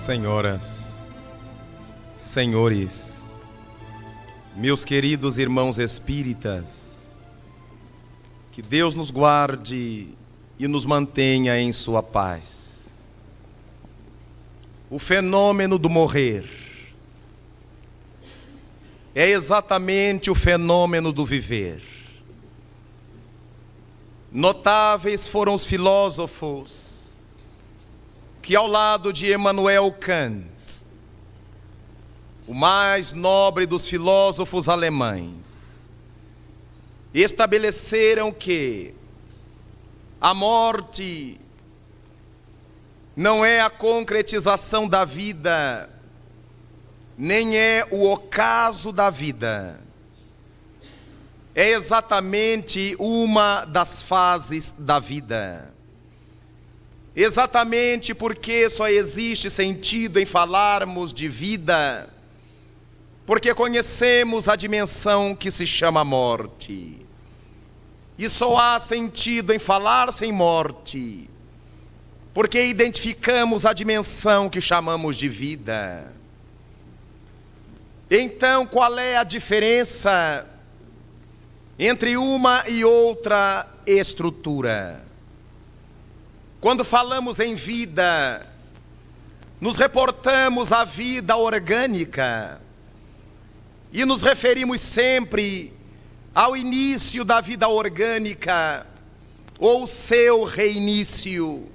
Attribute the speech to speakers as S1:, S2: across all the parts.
S1: Senhoras, senhores, meus queridos irmãos espíritas, que Deus nos guarde e nos mantenha em sua paz. O fenômeno do morrer é exatamente o fenômeno do viver. Notáveis foram os filósofos que, ao lado de Immanuel Kant, o mais nobre dos filósofos alemães, estabeleceram que a morte não é a concretização da vida, nem é o ocaso da vida. É exatamente uma das fases da vida. Exatamente porque só existe sentido em falarmos de vida, porque conhecemos a dimensão que se chama morte. E só há sentido em falar sem morte, porque identificamos a dimensão que chamamos de vida. Então, qual é a diferença entre uma e outra estrutura? Quando falamos em vida, nos reportamos à vida orgânica e nos referimos sempre ao início da vida orgânica ou seu reinício.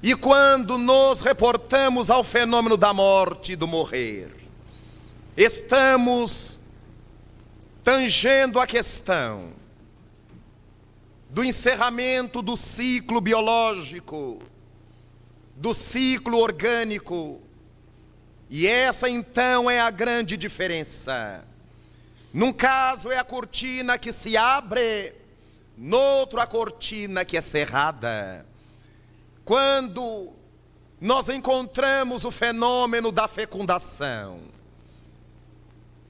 S1: E quando nos reportamos ao fenômeno da morte e do morrer, estamos tangendo a questão do encerramento do ciclo biológico, do ciclo orgânico. E essa então é a grande diferença. Num caso é a cortina que se abre, no outro a cortina que é cerrada. Quando nós encontramos o fenômeno da fecundação,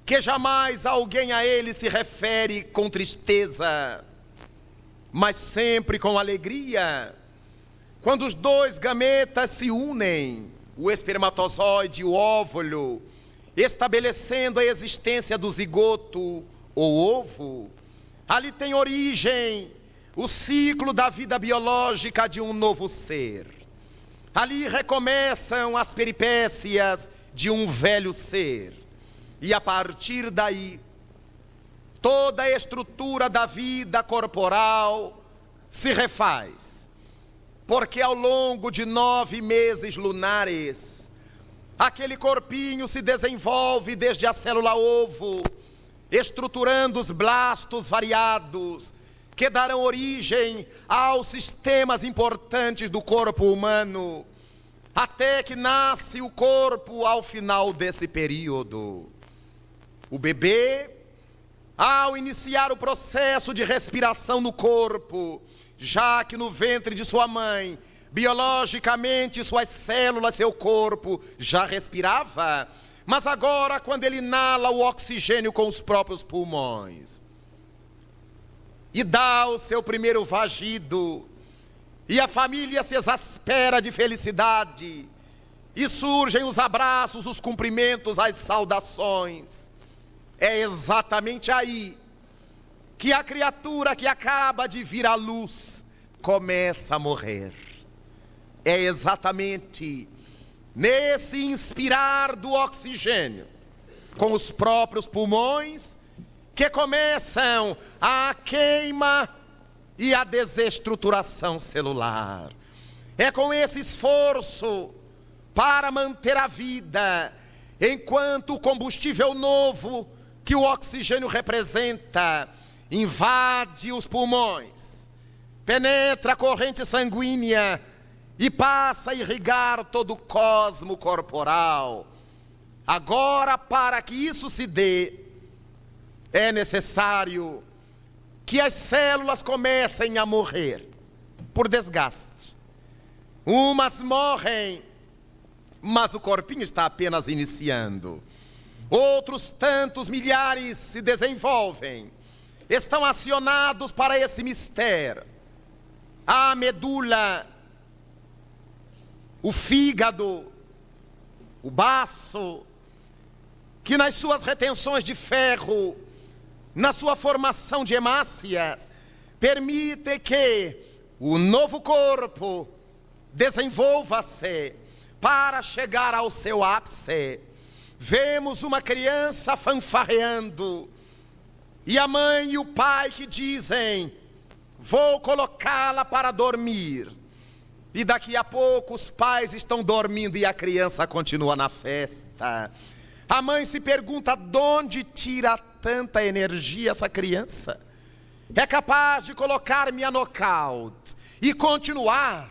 S1: que jamais alguém a ele se refere com tristeza, mas sempre com alegria, quando os dois gametas se unem, o espermatozoide e o óvulo, estabelecendo a existência do zigoto ou ovo, ali tem origem o ciclo da vida biológica de um novo ser. Ali recomeçam as peripécias de um velho ser. E a partir daí, toda a estrutura da vida corporal se refaz. Porque ao longo de 9 meses lunares, aquele corpinho se desenvolve desde a célula ovo, estruturando os blastos variados, que darão origem aos sistemas importantes do corpo humano, até que nasce o corpo ao final desse período. O bebê, ao iniciar o processo de respiração no corpo, já que no ventre de sua mãe, biologicamente suas células, seu corpo já respirava, mas agora quando ele inala o oxigênio com os próprios pulmões e dá o seu primeiro vagido, e a família se exaspera de felicidade, e surgem os abraços, os cumprimentos, as saudações, é exatamente aí que a criatura que acaba de vir à luz começa a morrer. É exatamente nesse inspirar do oxigênio com os próprios pulmões que começam a queima e a desestruturação celular. É com esse esforço para manter a vida, enquanto o combustível novo que o oxigênio representa invade os pulmões, penetra a corrente sanguínea e passa a irrigar todo o cosmo corporal. Agora, para que isso se dê, é necessário que as células comecem a morrer por desgaste. Umas morrem, mas o corpinho está apenas iniciando. Outros tantos milhares se desenvolvem, estão acionados para esse mistério. A medula, o fígado, o baço, que nas suas retenções de ferro, na sua formação de hemácias, permite que o novo corpo desenvolva-se para chegar ao seu ápice. Vemos uma criança fanfarreando, e a mãe e o pai que dizem: vou colocá-la para dormir. E daqui a pouco os pais estão dormindo e a criança continua na festa. A mãe se pergunta: de onde tira tanta energia essa criança? É capaz de colocar-me a nocaute e continuar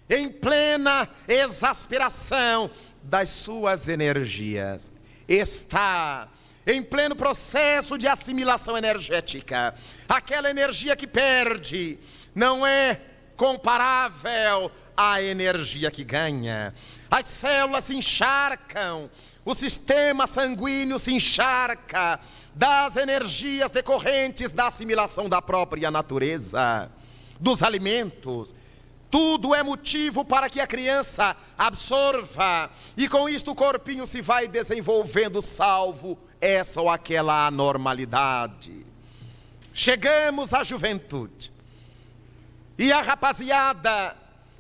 S1: em plena exasperação das suas energias. Está em pleno processo de assimilação energética. Aquela energia que perde não é comparável à energia que ganha. As células se encharcam, o sistema sanguíneo se encharca das energias decorrentes da assimilação da própria natureza, dos alimentos. Tudo é motivo para que a criança absorva, e com isto o corpinho se vai desenvolvendo, salvo essa ou aquela anormalidade. Chegamos à juventude, e a rapaziada,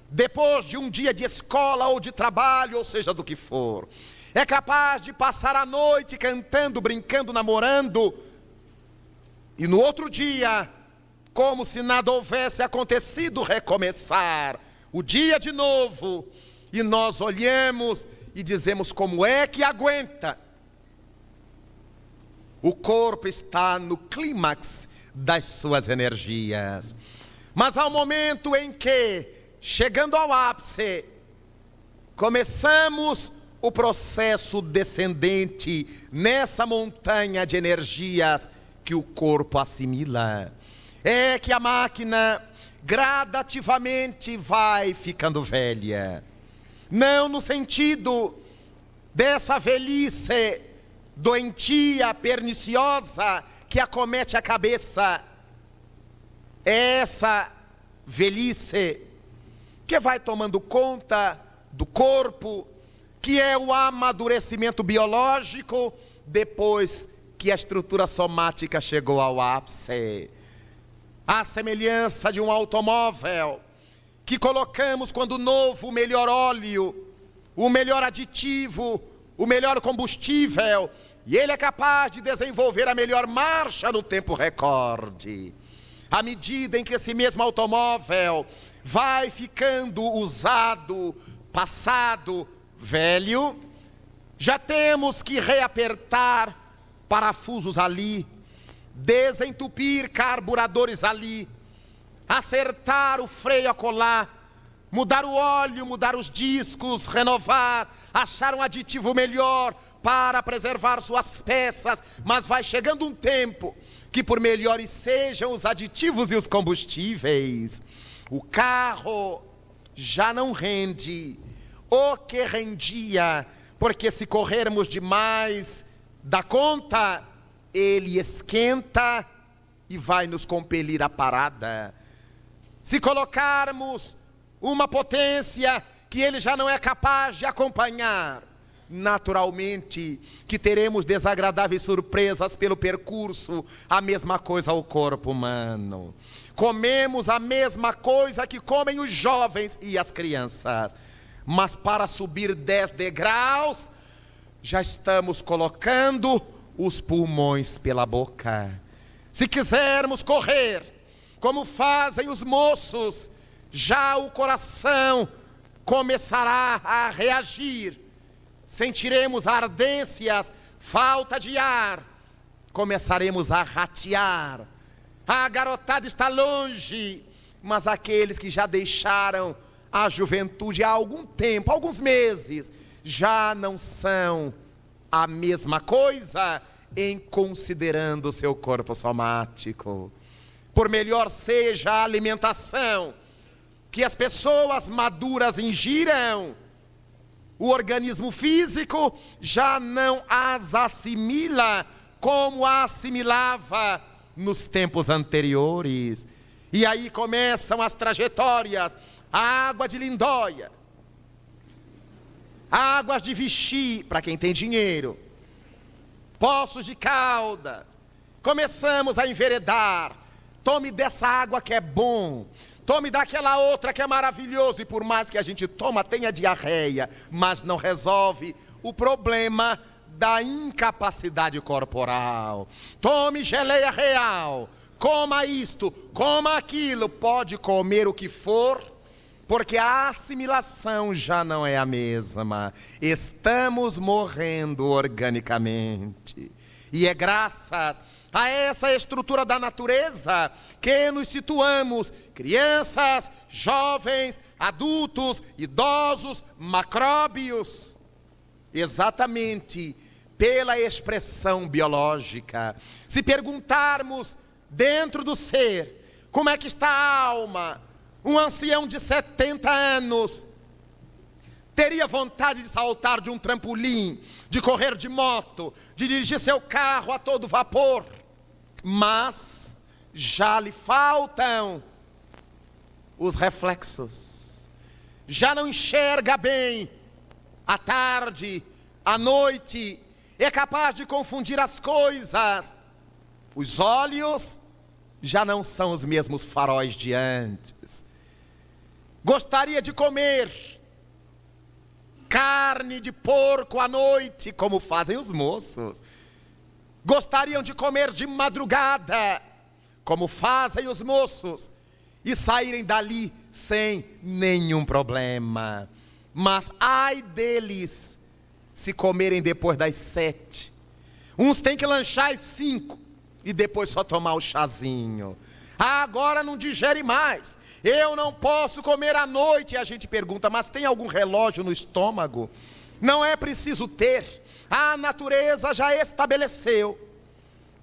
S1: depois de um dia de escola ou de trabalho, ou seja do que for, é capaz de passar a noite cantando, brincando, namorando, e no outro dia, como se nada houvesse acontecido, recomeçar o dia de novo. E nós olhamos e dizemos: como é que aguenta? O corpo está no clímax das suas energias. Mas há um momento em que, chegando ao ápice, começamos o processo descendente nessa montanha de energias que o corpo assimila. É que a máquina gradativamente vai ficando velha. Não no sentido dessa velhice doentia, perniciosa, que acomete a cabeça. É essa velhice que vai tomando conta do corpo, que é o amadurecimento biológico, depois que a estrutura somática chegou ao ápice. A semelhança de um automóvel que colocamos quando novo o melhor óleo, o melhor aditivo, o melhor combustível, e ele é capaz de desenvolver a melhor marcha no tempo recorde. À medida em que esse mesmo automóvel vai ficando usado, passado, velho, já temos que reapertar parafusos ali, desentupir carburadores ali, acertar o freio acolá, mudar o óleo, mudar os discos, renovar, achar um aditivo melhor para preservar suas peças. Mas vai chegando um tempo que, por melhores sejam os aditivos e os combustíveis, o carro já não rende o que rendia, porque se corrermos demais da conta, ele esquenta e vai nos compelir à parada. Se colocarmos uma potência que ele já não é capaz de acompanhar, naturalmente que teremos desagradáveis surpresas pelo percurso. A mesma coisa ao corpo humano. Comemos a mesma coisa que comem os jovens e as crianças, mas para subir 10 degraus, já estamos colocando os pulmões pela boca. Se quisermos correr, como fazem os moços, já o coração começará a reagir. Sentiremos ardências, falta de ar, começaremos a ratear. A garotada está longe, mas aqueles que já deixaram a juventude há algum tempo, alguns meses, já não são a mesma coisa em considerando o seu corpo somático. Por melhor seja a alimentação que as pessoas maduras ingiram, o organismo físico já não as assimila como assimilava nos tempos anteriores. E aí começam as trajetórias. A água de Lindóia, águas de Vichy, para quem tem dinheiro, Poços de Caldas. Começamos a enveredar. Tome dessa água que é bom, tome daquela outra que é maravilhoso, e por mais que a gente toma, tenha diarreia, mas não resolve o problema da incapacidade corporal. Tome geleia real, coma isto, coma aquilo, pode comer o que for, porque a assimilação já não é a mesma. Estamos morrendo organicamente, e é graças a essa estrutura da natureza que nos situamos, crianças, jovens, adultos, idosos, macróbios, exatamente pela expressão biológica. Se perguntarmos dentro do ser, como é que está a alma, um ancião de 70 anos teria vontade de saltar de um trampolim, de correr de moto, de dirigir seu carro a todo vapor, mas já lhe faltam os reflexos, já não enxerga bem à tarde, à noite, é capaz de confundir as coisas, os olhos já não são os mesmos faróis de antes. Gostaria de comer carne de porco à noite, como fazem os moços. Gostariam de comer de madrugada, como fazem os moços, e saírem dali sem nenhum problema. Mas ai deles se comerem depois das 7. Uns têm que lanchar às 5 e depois só tomar o chazinho. Agora não digere mais. Eu não posso comer à noite. E a gente pergunta, mas tem algum relógio no estômago? Não é preciso ter. A natureza já estabeleceu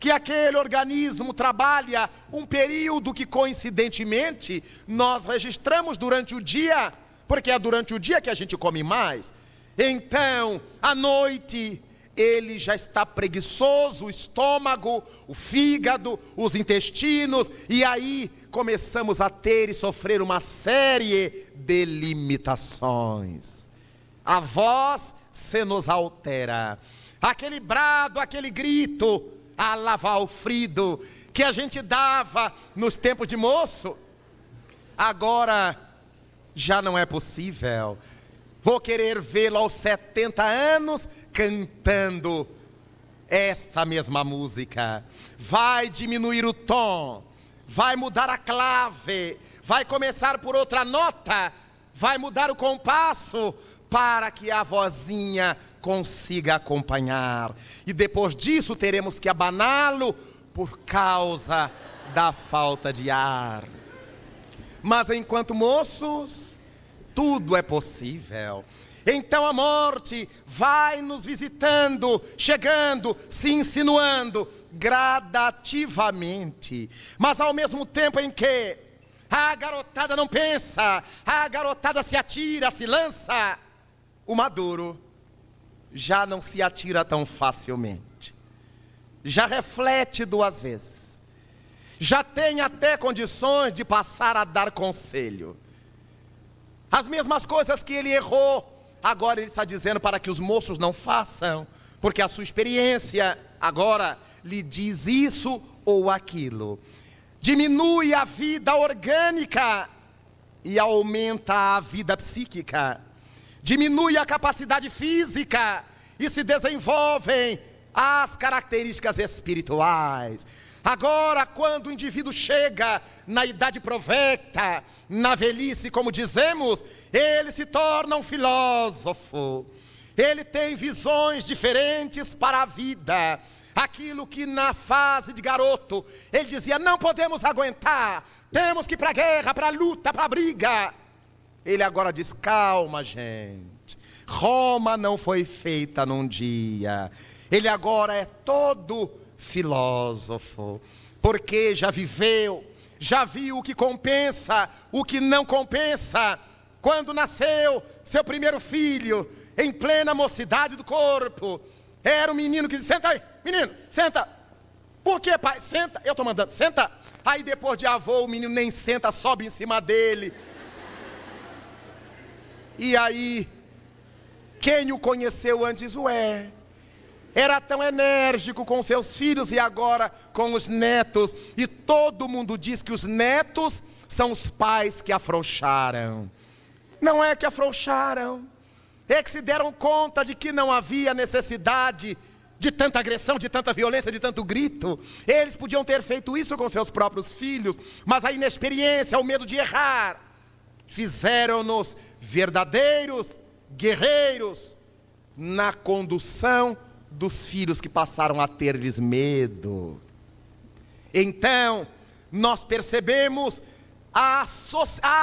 S1: que aquele organismo trabalha um período que coincidentemente nós registramos durante o dia, porque é durante o dia que a gente come mais. Então, à noite, ele já está preguiçoso, o estômago, o fígado, os intestinos, e aí começamos a ter e sofrer uma série de limitações. A voz se nos altera. Aquele brado, aquele grito, a Lavalfrido, que a gente dava nos tempos de moço, agora já não é possível. Vou querer vê-lo aos 70 anos cantando esta mesma música. Vai diminuir o tom, vai mudar a clave, vai começar por outra nota, vai mudar o compasso, para que a vozinha consiga acompanhar. E depois disso teremos que abaná-lo por causa da falta de ar. Mas enquanto moços, tudo é possível. Então a morte vai nos visitando, chegando, se insinuando gradativamente. Mas ao mesmo tempo em que a garotada não pensa, a garotada se atira, se lança, o maduro já não se atira tão facilmente. Já reflete 2 vezes. Já tem até condições de passar a dar conselho. As mesmas coisas que ele errou, agora ele está dizendo para que os moços não façam, porque a sua experiência agora lhe diz isso ou aquilo. Diminui a vida orgânica e aumenta a vida psíquica. Diminui a capacidade física e se desenvolvem as características espirituais. Agora, quando o indivíduo chega na idade provecta, na velhice, como dizemos, ele se torna um filósofo. Ele tem visões diferentes para a vida. Aquilo que na fase de garoto ele dizia, não podemos aguentar, temos que ir para a guerra, para a luta, para a briga. Ele agora diz, calma gente, Roma não foi feita num dia. Ele agora é todo filósofo, porque já viveu, já viu o que compensa, o que não compensa. Quando nasceu seu primeiro filho, em plena mocidade do corpo, era um menino que disse, senta aí, menino, senta. Por que, pai? Senta, eu estou mandando, senta. Aí depois de avô, o menino nem senta, sobe em cima dele. E aí, Quem o conheceu antes o é. Era tão enérgico com seus filhos e agora com os netos. E todo mundo diz que os netos são os pais que afrouxaram. Não é que afrouxaram, é que se deram conta de que não havia necessidade de tanta agressão, de tanta violência, de tanto grito. Eles podiam ter feito isso com seus próprios filhos, mas a inexperiência, o medo de errar, fizeram-nos verdadeiros guerreiros na condução dos filhos que passaram a ter-lhes medo. Então, nós percebemos a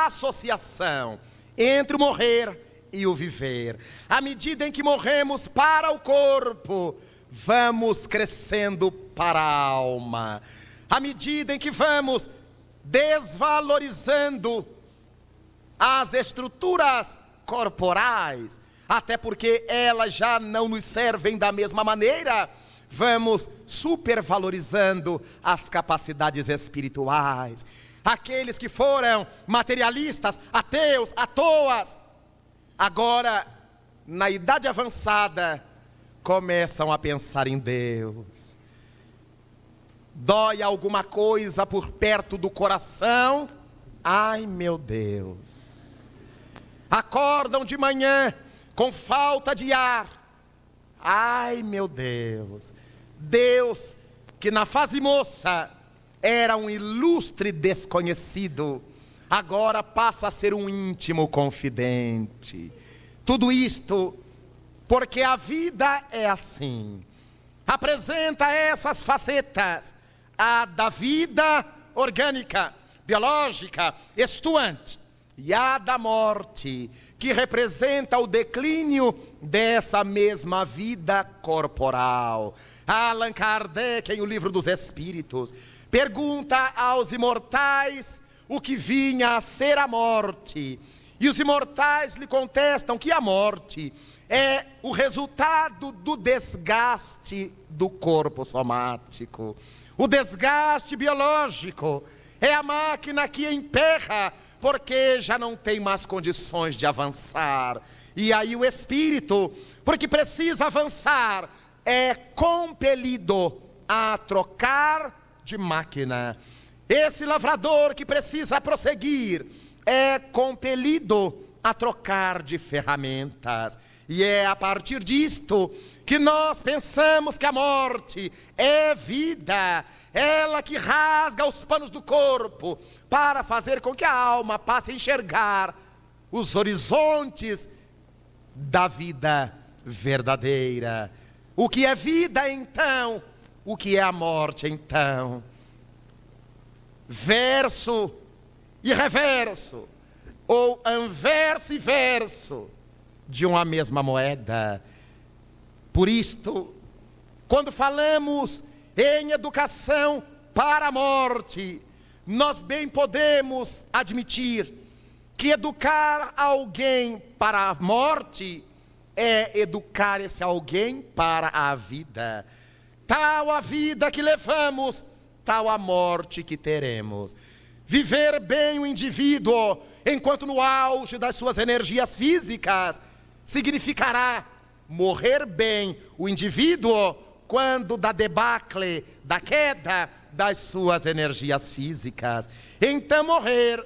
S1: associação entre o morrer e o viver. À medida em que morremos para o corpo, vamos crescendo para a alma. À medida em que vamos desvalorizando as estruturas corporais, até porque elas já não nos servem da mesma maneira, vamos supervalorizando as capacidades espirituais. Aqueles que foram materialistas, ateus, à toa, agora, na idade avançada, começam a pensar em Deus. Dói alguma coisa por perto do coração? Ai, meu Deus. Acordam de manhã com falta de ar. Ai, meu Deus. Deus, que na fase moça era um ilustre desconhecido, agora passa a ser um íntimo confidente. Tudo isto porque a vida é assim. Apresenta essas facetas: a da vida orgânica, biológica, estuante, e a da morte, que representa o declínio dessa mesma vida corporal. Allan Kardec, em O Livro dos Espíritos, pergunta aos imortais o que vinha a ser a morte. E os imortais lhe contestam que a morte é o resultado do desgaste do corpo somático. O desgaste biológico é a máquina que emperra, porque já não tem mais condições de avançar. E aí o espírito, porque precisa avançar, é compelido a trocar de máquina. Esse lavrador que precisa prosseguir é compelido a trocar de ferramentas. E é a partir disto que nós pensamos que a morte é vida, ela que rasga os panos do corpo para fazer com que a alma passe a enxergar os horizontes da vida verdadeira. O que é vida então? O que é a morte então? Verso e reverso, ou anverso e verso de uma mesma moeda. Por isto, quando falamos em educação para a morte, nós bem podemos admitir que educar alguém para a morte é educar esse alguém para a vida. Tal a vida que levamos, tal a morte que teremos. Viver bem o indivíduo enquanto no auge das suas energias físicas significará morrer bem o indivíduo quando da debacle, da queda das suas energias físicas. Então morrer,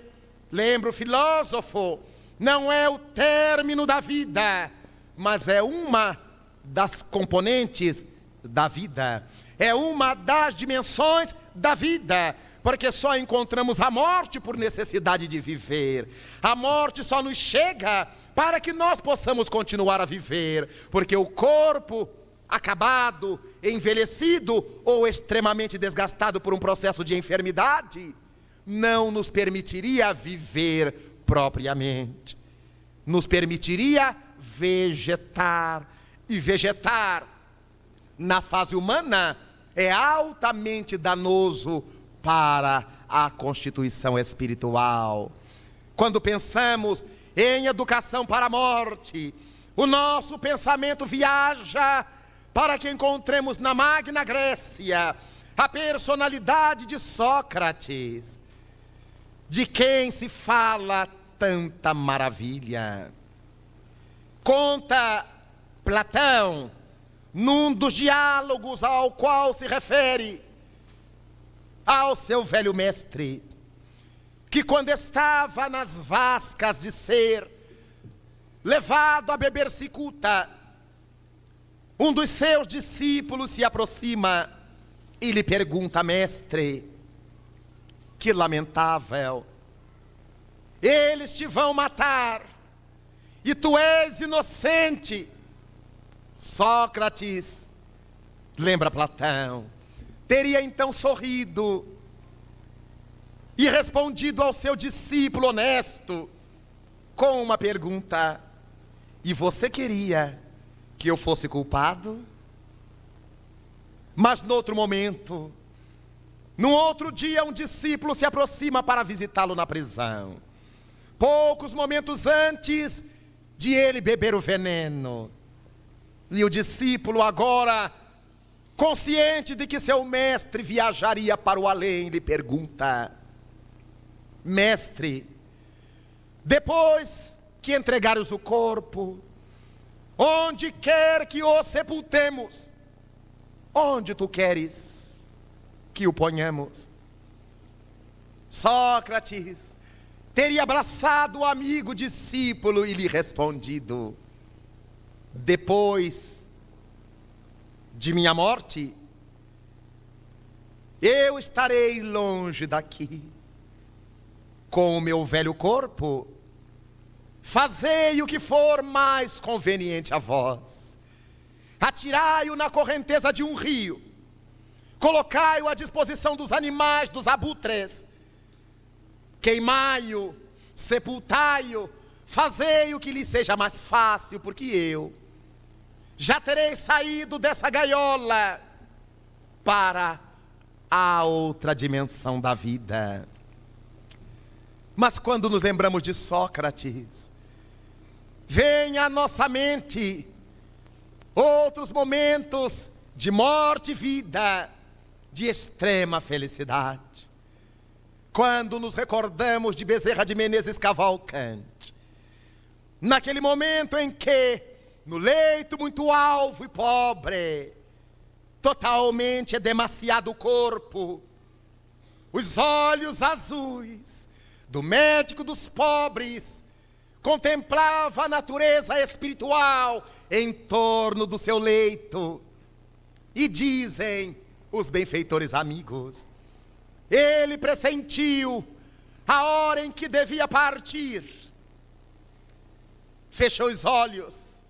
S1: lembra o filósofo, não é o término da vida, mas é uma das componentes da vida, é uma das dimensões da vida, porque só encontramos a morte por necessidade de viver. A morte só nos chega para que nós possamos continuar a viver, porque o corpo acabado, envelhecido ou extremamente desgastado por um processo de enfermidade, não nos permitiria viver propriamente. Nos permitiria vegetar, e vegetar na fase humana é altamente danoso para a constituição espiritual. Quando pensamos em educação para a morte, o nosso pensamento viaja para que encontremos na Magna Grécia a personalidade de Sócrates, de quem se fala tanta maravilha. Conta Platão, num dos diálogos ao qual se refere ao seu velho mestre, que quando estava nas vascas de ser levado a beber cicuta, um dos seus discípulos se aproxima e lhe pergunta: mestre, que lamentável, eles te vão matar e tu és inocente. Sócrates, lembra Platão, teria então sorrido e respondido ao seu discípulo honesto com uma pergunta: e você queria que eu fosse culpado? Mas no outro momento, num outro dia, um discípulo se aproxima para visitá-lo na prisão, poucos momentos antes de ele beber o veneno. E o discípulo, agora consciente de que seu mestre viajaria para o além, lhe pergunta: mestre, depois que entregares o corpo, onde quer que o sepultemos, onde tu queres que o ponhamos? Sócrates teria abraçado o amigo discípulo e lhe respondido: depois de minha morte, eu estarei longe daqui. Com o meu velho corpo, fazei o que for mais conveniente a vós. Atirai-o na correnteza de um rio, colocai-o à disposição dos animais, dos abutres, queimai-o, sepultai-o, fazei o que lhe seja mais fácil, porque eu já terei saído dessa gaiola para a outra dimensão da vida. Mas quando nos lembramos de Sócrates, vem à nossa mente outros momentos de morte e vida, de extrema felicidade. Quando nos recordamos de Bezerra de Menezes Cavalcante, naquele momento em que, no leito muito alvo e pobre, totalmente edemaciado o corpo, os olhos azuis do médico dos pobres contemplava a natureza espiritual em torno do seu leito. E dizem os benfeitores amigos, ele pressentiu a hora em que devia partir. Fechou os olhos,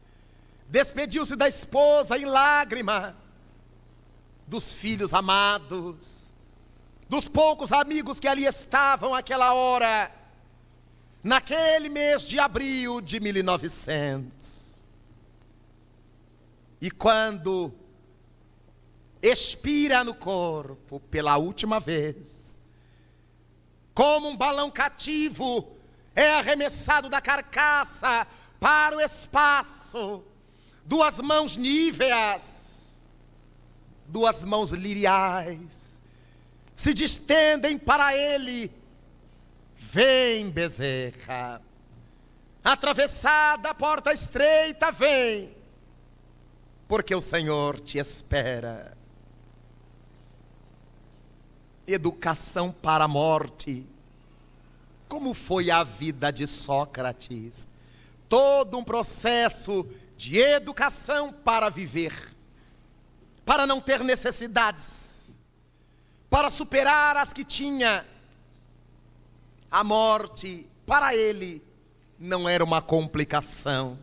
S1: despediu-se da esposa em lágrima, dos filhos amados, dos poucos amigos que ali estavam àquela hora, naquele mês de abril de 1900. E quando expira no corpo pela última vez, como um balão cativo é arremessado da carcaça para o espaço, duas mãos níveas, duas mãos liriais se distendem para ele. Vem, Bezerra, atravessada a porta estreita, vem, porque o Senhor te espera. Educação para a morte. Como foi a vida de Sócrates? Todo um processo de educação para viver, para não ter necessidades, para superar as que tinha. A morte, para ele, não era uma complicação,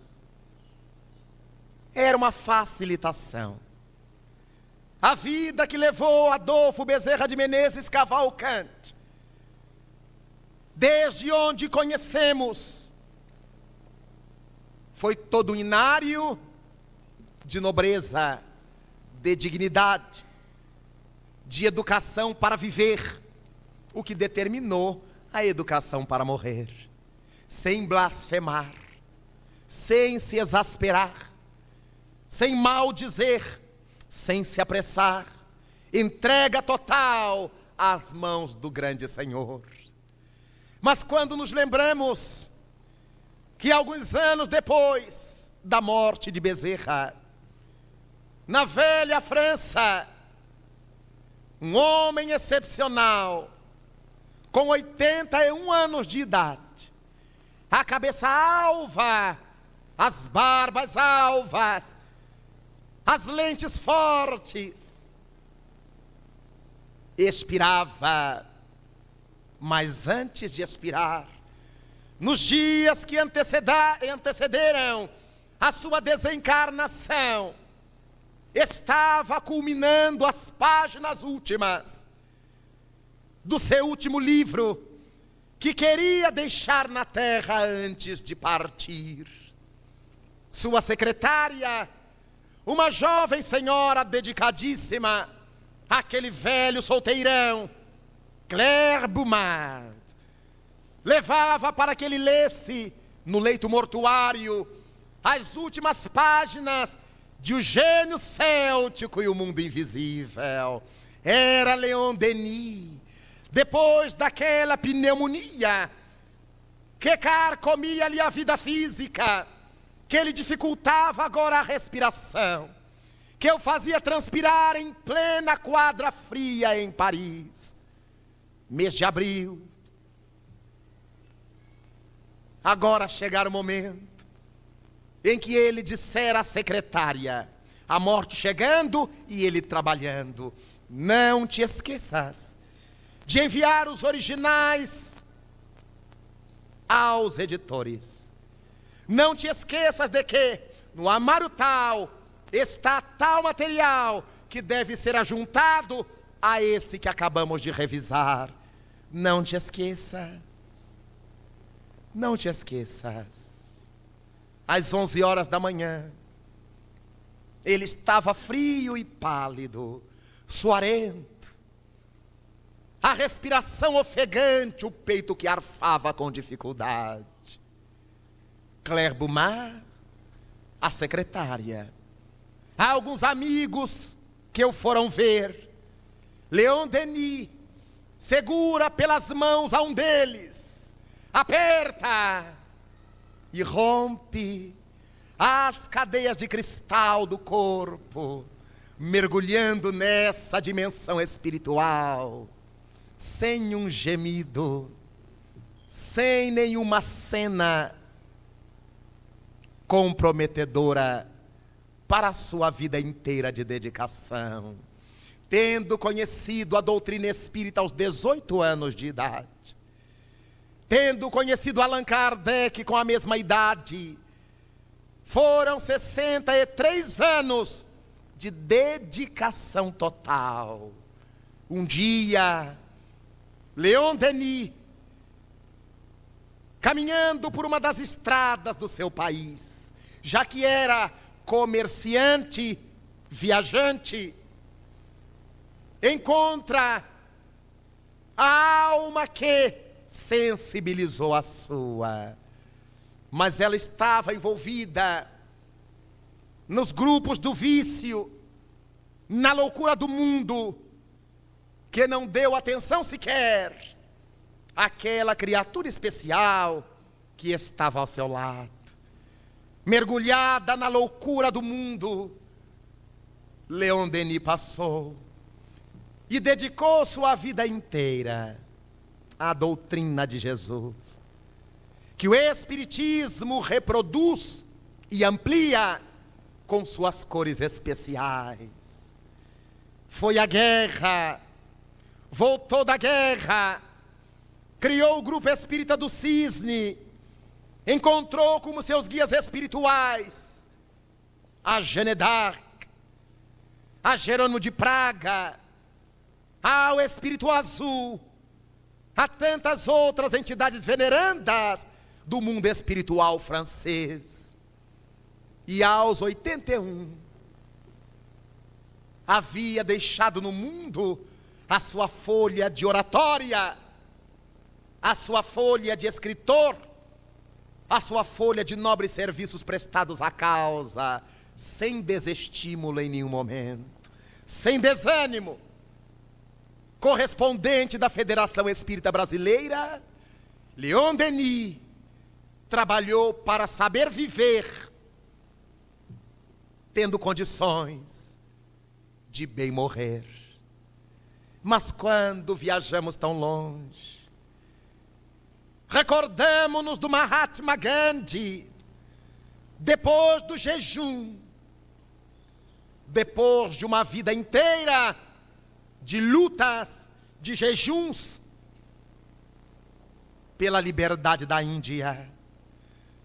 S1: era uma facilitação. A vida que levou Adolfo Bezerra de Menezes Cavalcante, desde onde conhecemos, foi todo um inário de nobreza, de dignidade, de educação para viver, o que determinou a educação para morrer, sem blasfemar, sem se exasperar, sem maldizer, sem se apressar, entrega total às mãos do grande Senhor. Mas quando nos lembramos que alguns anos depois, da morte de Bezerra, na velha França, um homem excepcional, com 81 anos de idade, a cabeça alva, as barbas alvas, as lentes fortes, expirava. Mas antes de expirar, nos dias que antecederam a sua desencarnação, estava culminando as páginas últimas do seu último livro, que queria deixar na terra antes de partir. Sua secretária, uma jovem senhora dedicadíssima àquele velho solteirão, Claire Beaumont, levava para que ele lesse no leito mortuário as últimas páginas de O Gênio Céltico e o Mundo Invisível. Era Leon Denis, depois daquela pneumonia que carcomia-lhe a vida física, que lhe dificultava agora a respiração, que o fazia transpirar em plena quadra fria em Paris. Mês de abril. Agora chegara o momento em que ele dissera à secretária, a morte chegando e ele trabalhando: não te esqueças de enviar os originais aos editores. Não te esqueças de que no armário tal está tal material que deve ser ajuntado a esse que acabamos de revisar. Não te esqueças. Não te esqueças. Às 11 horas da manhã, ele estava frio e pálido, suarento, a respiração ofegante, o peito que arfava com dificuldade. Claire Beaumont, a secretária, há alguns amigos que o foram ver. Leon Denis segura pelas mãos a um deles, aperta e rompe as cadeias de cristal do corpo, mergulhando nessa dimensão espiritual, sem um gemido, sem nenhuma cena comprometedora para a sua vida inteira de dedicação. Tendo conhecido a doutrina espírita aos 18 anos de idade, tendo conhecido Allan Kardec com a mesma idade, foram 63 anos de dedicação total. Um dia, Leon Denis, caminhando por uma das estradas do seu país, já que era comerciante, viajante, encontra a alma que sensibilizou a sua, mas ela estava envolvida nos grupos do vício, na loucura do mundo, que não deu atenção sequer àquela criatura especial que estava ao seu lado. Mergulhada na loucura do mundo, Leon Denis passou e dedicou sua vida inteira à doutrina de Jesus, que o Espiritismo reproduz e amplia com suas cores especiais. Foi à guerra, voltou da guerra, criou o grupo espírita do Cisne, encontrou como seus guias espirituais a Jeanne d'Arc, a Jerônimo de Praga, ao Espírito Azul, a tantas outras entidades venerandas do mundo espiritual francês. E aos 81, havia deixado no mundo a sua folha de oratória, a sua folha de escritor, a sua folha de nobres serviços prestados à causa, sem desestímulo em nenhum momento, sem desânimo. Correspondente da Federação Espírita Brasileira, Leon Denis trabalhou para saber viver tendo condições de bem morrer. Mas quando viajamos tão longe, recordamos-nos do Mahatma Gandhi, depois do jejum, depois de uma vida inteira de lutas, de jejuns pela liberdade da Índia,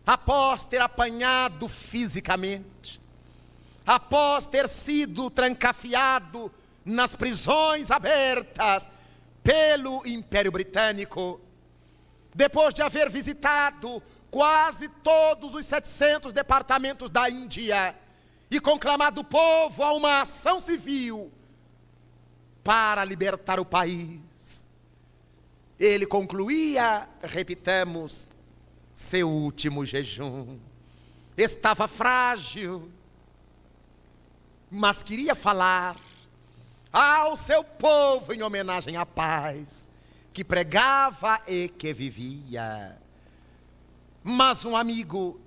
S1: após ter apanhado fisicamente, após ter sido trancafiado nas prisões abertas pelo Império Britânico, depois de haver visitado quase todos os 700 departamentos da Índia e conclamado o povo a uma ação civil para libertar o país, ele concluía, repitamos, seu último jejum. Estava frágil, mas queria falar ao seu povo em homenagem à paz que pregava e que vivia. Mas um amigo,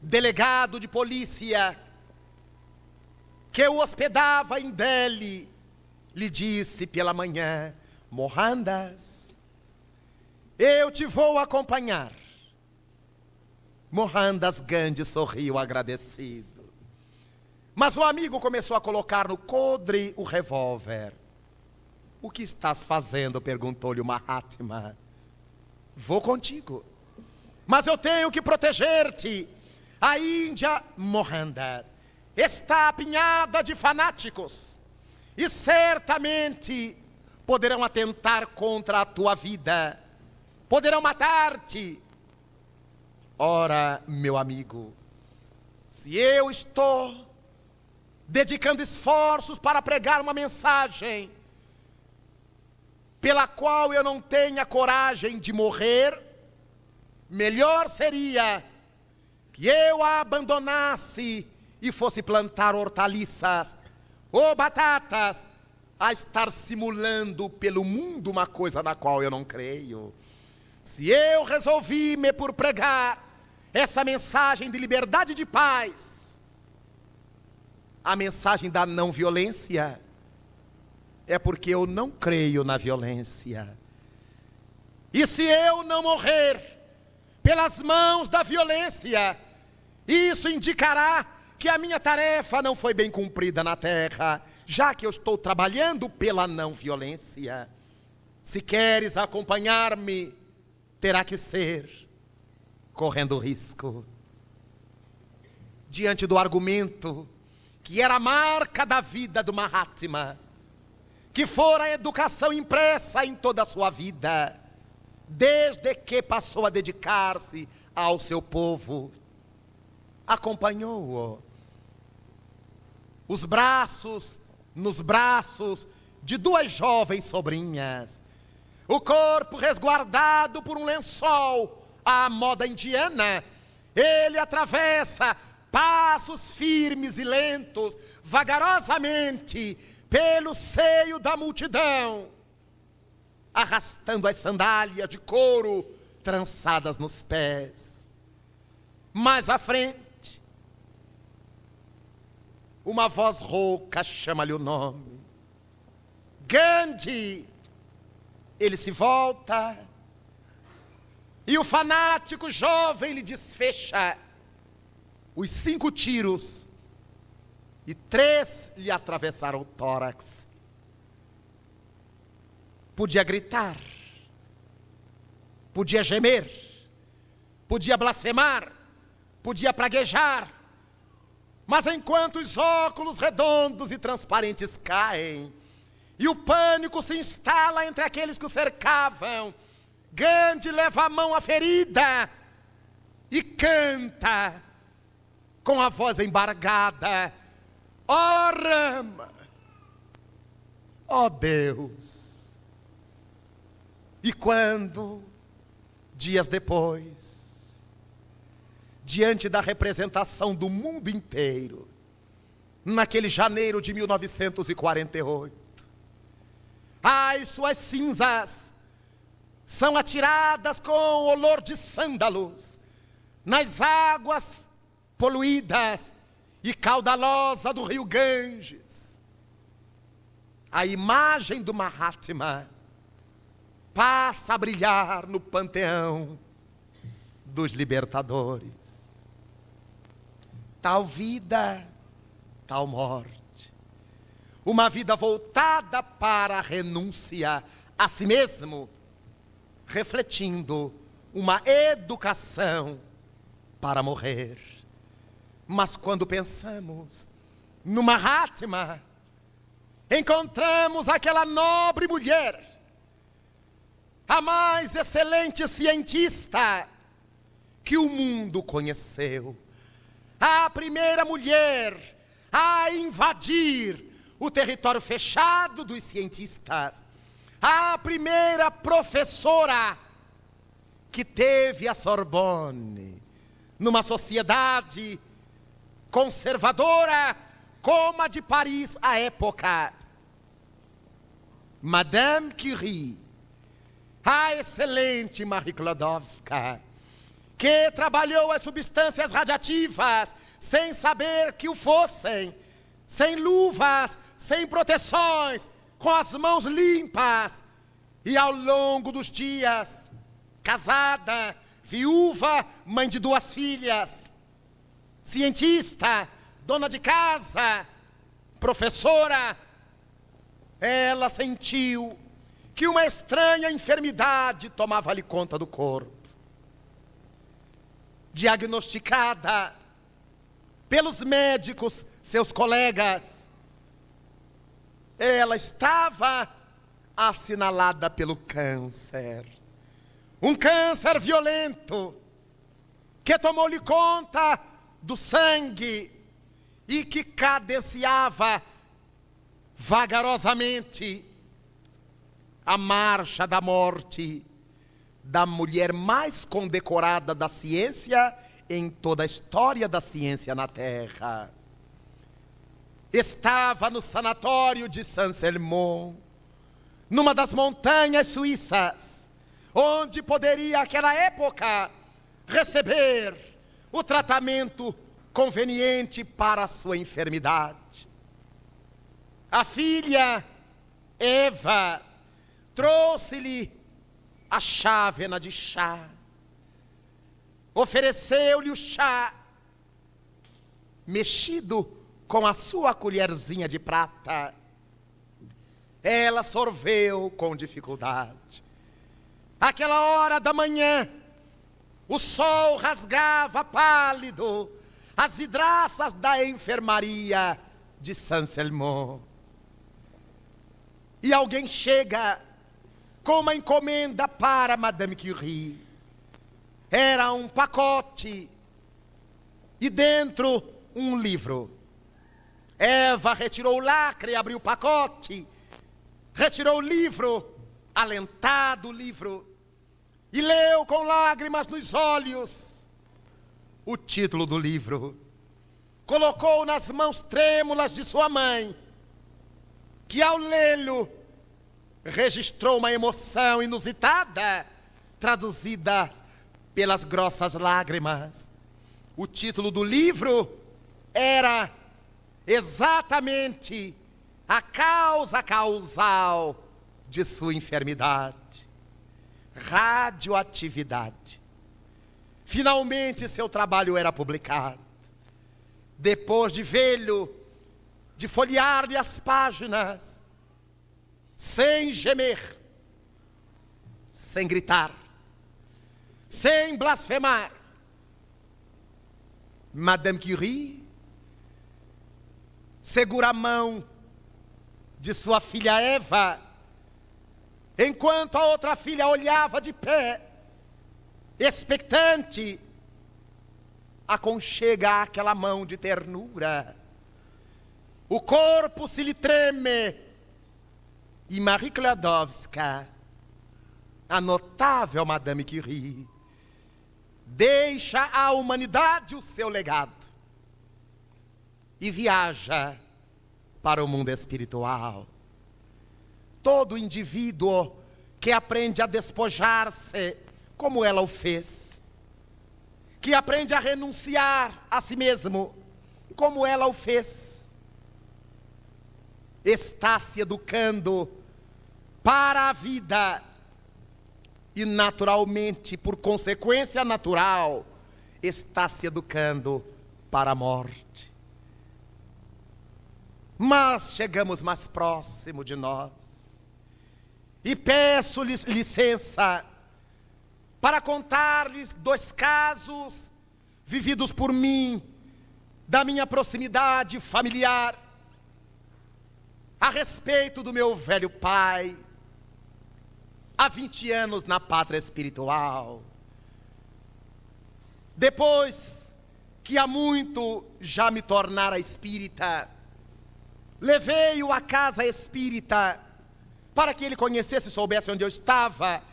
S1: delegado de polícia, que o hospedava em Delhi, lhe disse pela manhã: Mohandas, eu te vou acompanhar. Mohandas Gandhi sorriu agradecido. Mas o amigo começou a colocar no coldre o revólver. O que estás fazendo? Perguntou-lhe o Mahatma. Vou contigo, mas eu tenho que proteger-te. A Índia, Mohandas, está apinhada de fanáticos e certamente poderão atentar contra a tua vida, poderão matar-te. Ora, meu amigo, se eu estou dedicando esforços para pregar uma mensagem pela qual eu não tenha coragem de morrer, melhor seria que eu a abandonasse e fosse plantar hortaliças ou batatas, a estar simulando pelo mundo uma coisa na qual eu não creio. Se eu resolvi-me por pregar essa mensagem de liberdade e de paz, a mensagem da não violência, é porque eu não creio na violência. E se eu não morrer pelas mãos da violência, isso indicará que a minha tarefa não foi bem cumprida na terra, já que eu estou trabalhando pela não violência. Se queres acompanhar-me, terá que ser correndo risco. Diante do argumento que era a marca da vida do Mahatma, que fora a educação impressa em toda a sua vida, desde que passou a dedicar-se ao seu povo, acompanhou-o. Nos braços de duas jovens sobrinhas, o corpo resguardado por um lençol à moda indiana, ele atravessa passos firmes e lentos, vagarosamente, pelo seio da multidão, arrastando as sandálias de couro trançadas nos pés. Mais à frente, uma voz rouca chama-lhe o nome: Gandhi. Ele se volta e o fanático jovem lhe desfecha os 5 tiros e 3 lhe atravessaram o tórax. Podia gritar, podia gemer, podia blasfemar, podia praguejar, mas enquanto os óculos redondos e transparentes caem e o pânico se instala entre aqueles que o cercavam, Gandhi leva a mão à ferida e canta com a voz embargada: ó Rama, ó Deus. E quando, dias depois, diante da representação do mundo inteiro, naquele janeiro de 1948, as suas cinzas são atiradas com olor de sândalos nas águas poluídas e caudalosa do rio Ganges, a imagem do Mahatma passa a brilhar no panteão dos libertadores. Tal vida, tal morte. Uma vida voltada para a renúncia a si mesmo, refletindo uma educação para morrer. Mas quando pensamos no Mahatma, encontramos aquela nobre mulher, a mais excelente cientista que o mundo conheceu. A primeira mulher a invadir o território fechado dos cientistas. A primeira professora que teve a Sorbonne, numa sociedade conservadora como a de Paris à época. Madame Curie, a excelente Marie Sklodowska, que trabalhou as substâncias radiativas sem saber que o fossem, sem luvas, sem proteções, com as mãos limpas, e ao longo dos dias, casada, viúva, mãe de 2 filhas, cientista, dona de casa, professora, ela sentiu que uma estranha enfermidade tomava-lhe conta do corpo. Diagnosticada pelos médicos, seus colegas, ela estava assinalada pelo câncer. Um câncer violento, que tomou-lhe conta do sangue e que cadenciava vagarosamente a marcha da morte da mulher mais condecorada da ciência em toda a história da ciência na Terra. Estava no sanatório de Saint-Selmon, numa das montanhas suíças, onde poderia, naquela época, receber o tratamento conveniente para a sua enfermidade. A filha, Eva, trouxe-lhe a chávena de chá, ofereceu-lhe o chá, mexido com a sua colherzinha de prata. Ela sorveu com dificuldade. Aquela hora da manhã, o sol rasgava pálido as vidraças da enfermaria de Saint-Selmon. E alguém chega com uma encomenda para Madame Curie. Era um pacote e dentro um livro. Eva retirou o lacre e abriu o pacote, retirou o livro, alentado o livro, e leu com lágrimas nos olhos o título do livro. Colocou nas mãos trêmulas de sua mãe, que ao lê-lo registrou uma emoção inusitada, traduzida pelas grossas lágrimas. O título do livro era exatamente a causa causal de sua enfermidade: radioatividade. Finalmente seu trabalho era publicado. Depois de velho, de folhear-lhe as páginas, sem gemer, sem gritar, sem blasfemar, Madame Curie segura a mão de sua filha Eva, enquanto a outra filha olhava de pé, expectante, aconchega aquela mão de ternura. O corpo se lhe treme e Marie Sklodowska, a notável Madame Curie, deixa à humanidade o seu legado e viaja para o mundo espiritual. Todo indivíduo que aprende a despojar-se, como ela o fez, que aprende a renunciar a si mesmo, como ela o fez. Está se educando para a vida e naturalmente, por consequência natural, está se educando para a morte. Mas chegamos mais próximo de nós e peço-lhes licença para contar-lhes 2 casos vividos por mim, da minha proximidade familiar, a respeito do meu velho pai, há 20 anos na pátria espiritual. Depois que há muito já me tornara espírita, levei-o à casa espírita para que ele conhecesse e soubesse onde eu estava.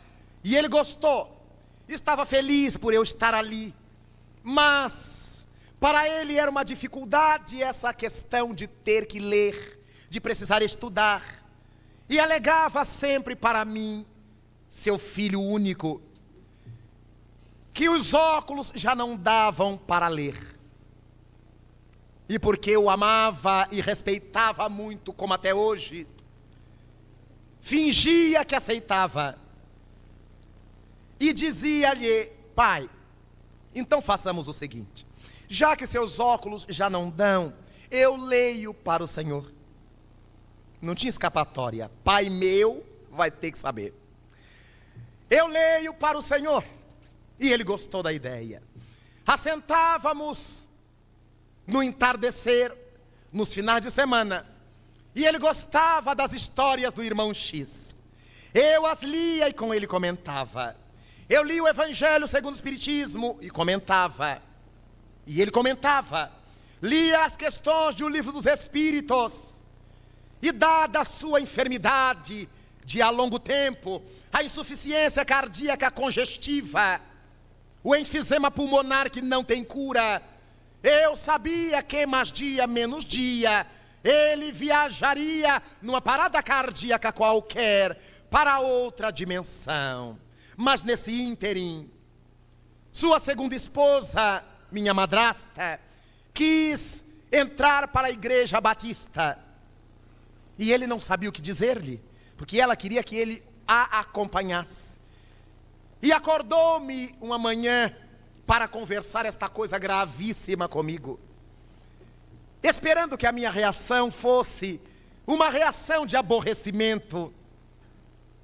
S1: E ele gostou, estava feliz por eu estar ali. Mas para ele era uma dificuldade essa questão de ter que ler, de precisar estudar. E alegava sempre para mim, seu filho único, que os óculos já não davam para ler. E porque eu amava e respeitava muito, como até hoje, fingia que aceitava. E dizia-lhe: pai, então façamos o seguinte, já que seus óculos já não dão, eu leio para o Senhor. Não tinha escapatória, pai meu vai ter que saber. Eu leio para o Senhor. E ele gostou da ideia. Assentávamos no entardecer, nos finais de semana, e ele gostava das histórias do irmão X. Eu as lia e com ele comentava. Eu li o Evangelho segundo o Espiritismo e comentava. E ele comentava. Lia as questões do Livro dos Espíritos. E dada a sua enfermidade de há longo tempo, a insuficiência cardíaca congestiva, o enfisema pulmonar que não tem cura, eu sabia que mais dia menos dia ele viajaria numa parada cardíaca qualquer para outra dimensão. Mas nesse ínterim, sua segunda esposa, minha madrasta, quis entrar para a igreja batista. E ele não sabia o que dizer-lhe, porque ela queria que ele a acompanhasse. E acordou-me uma manhã para conversar esta coisa gravíssima comigo, esperando que a minha reação fosse uma reação de aborrecimento.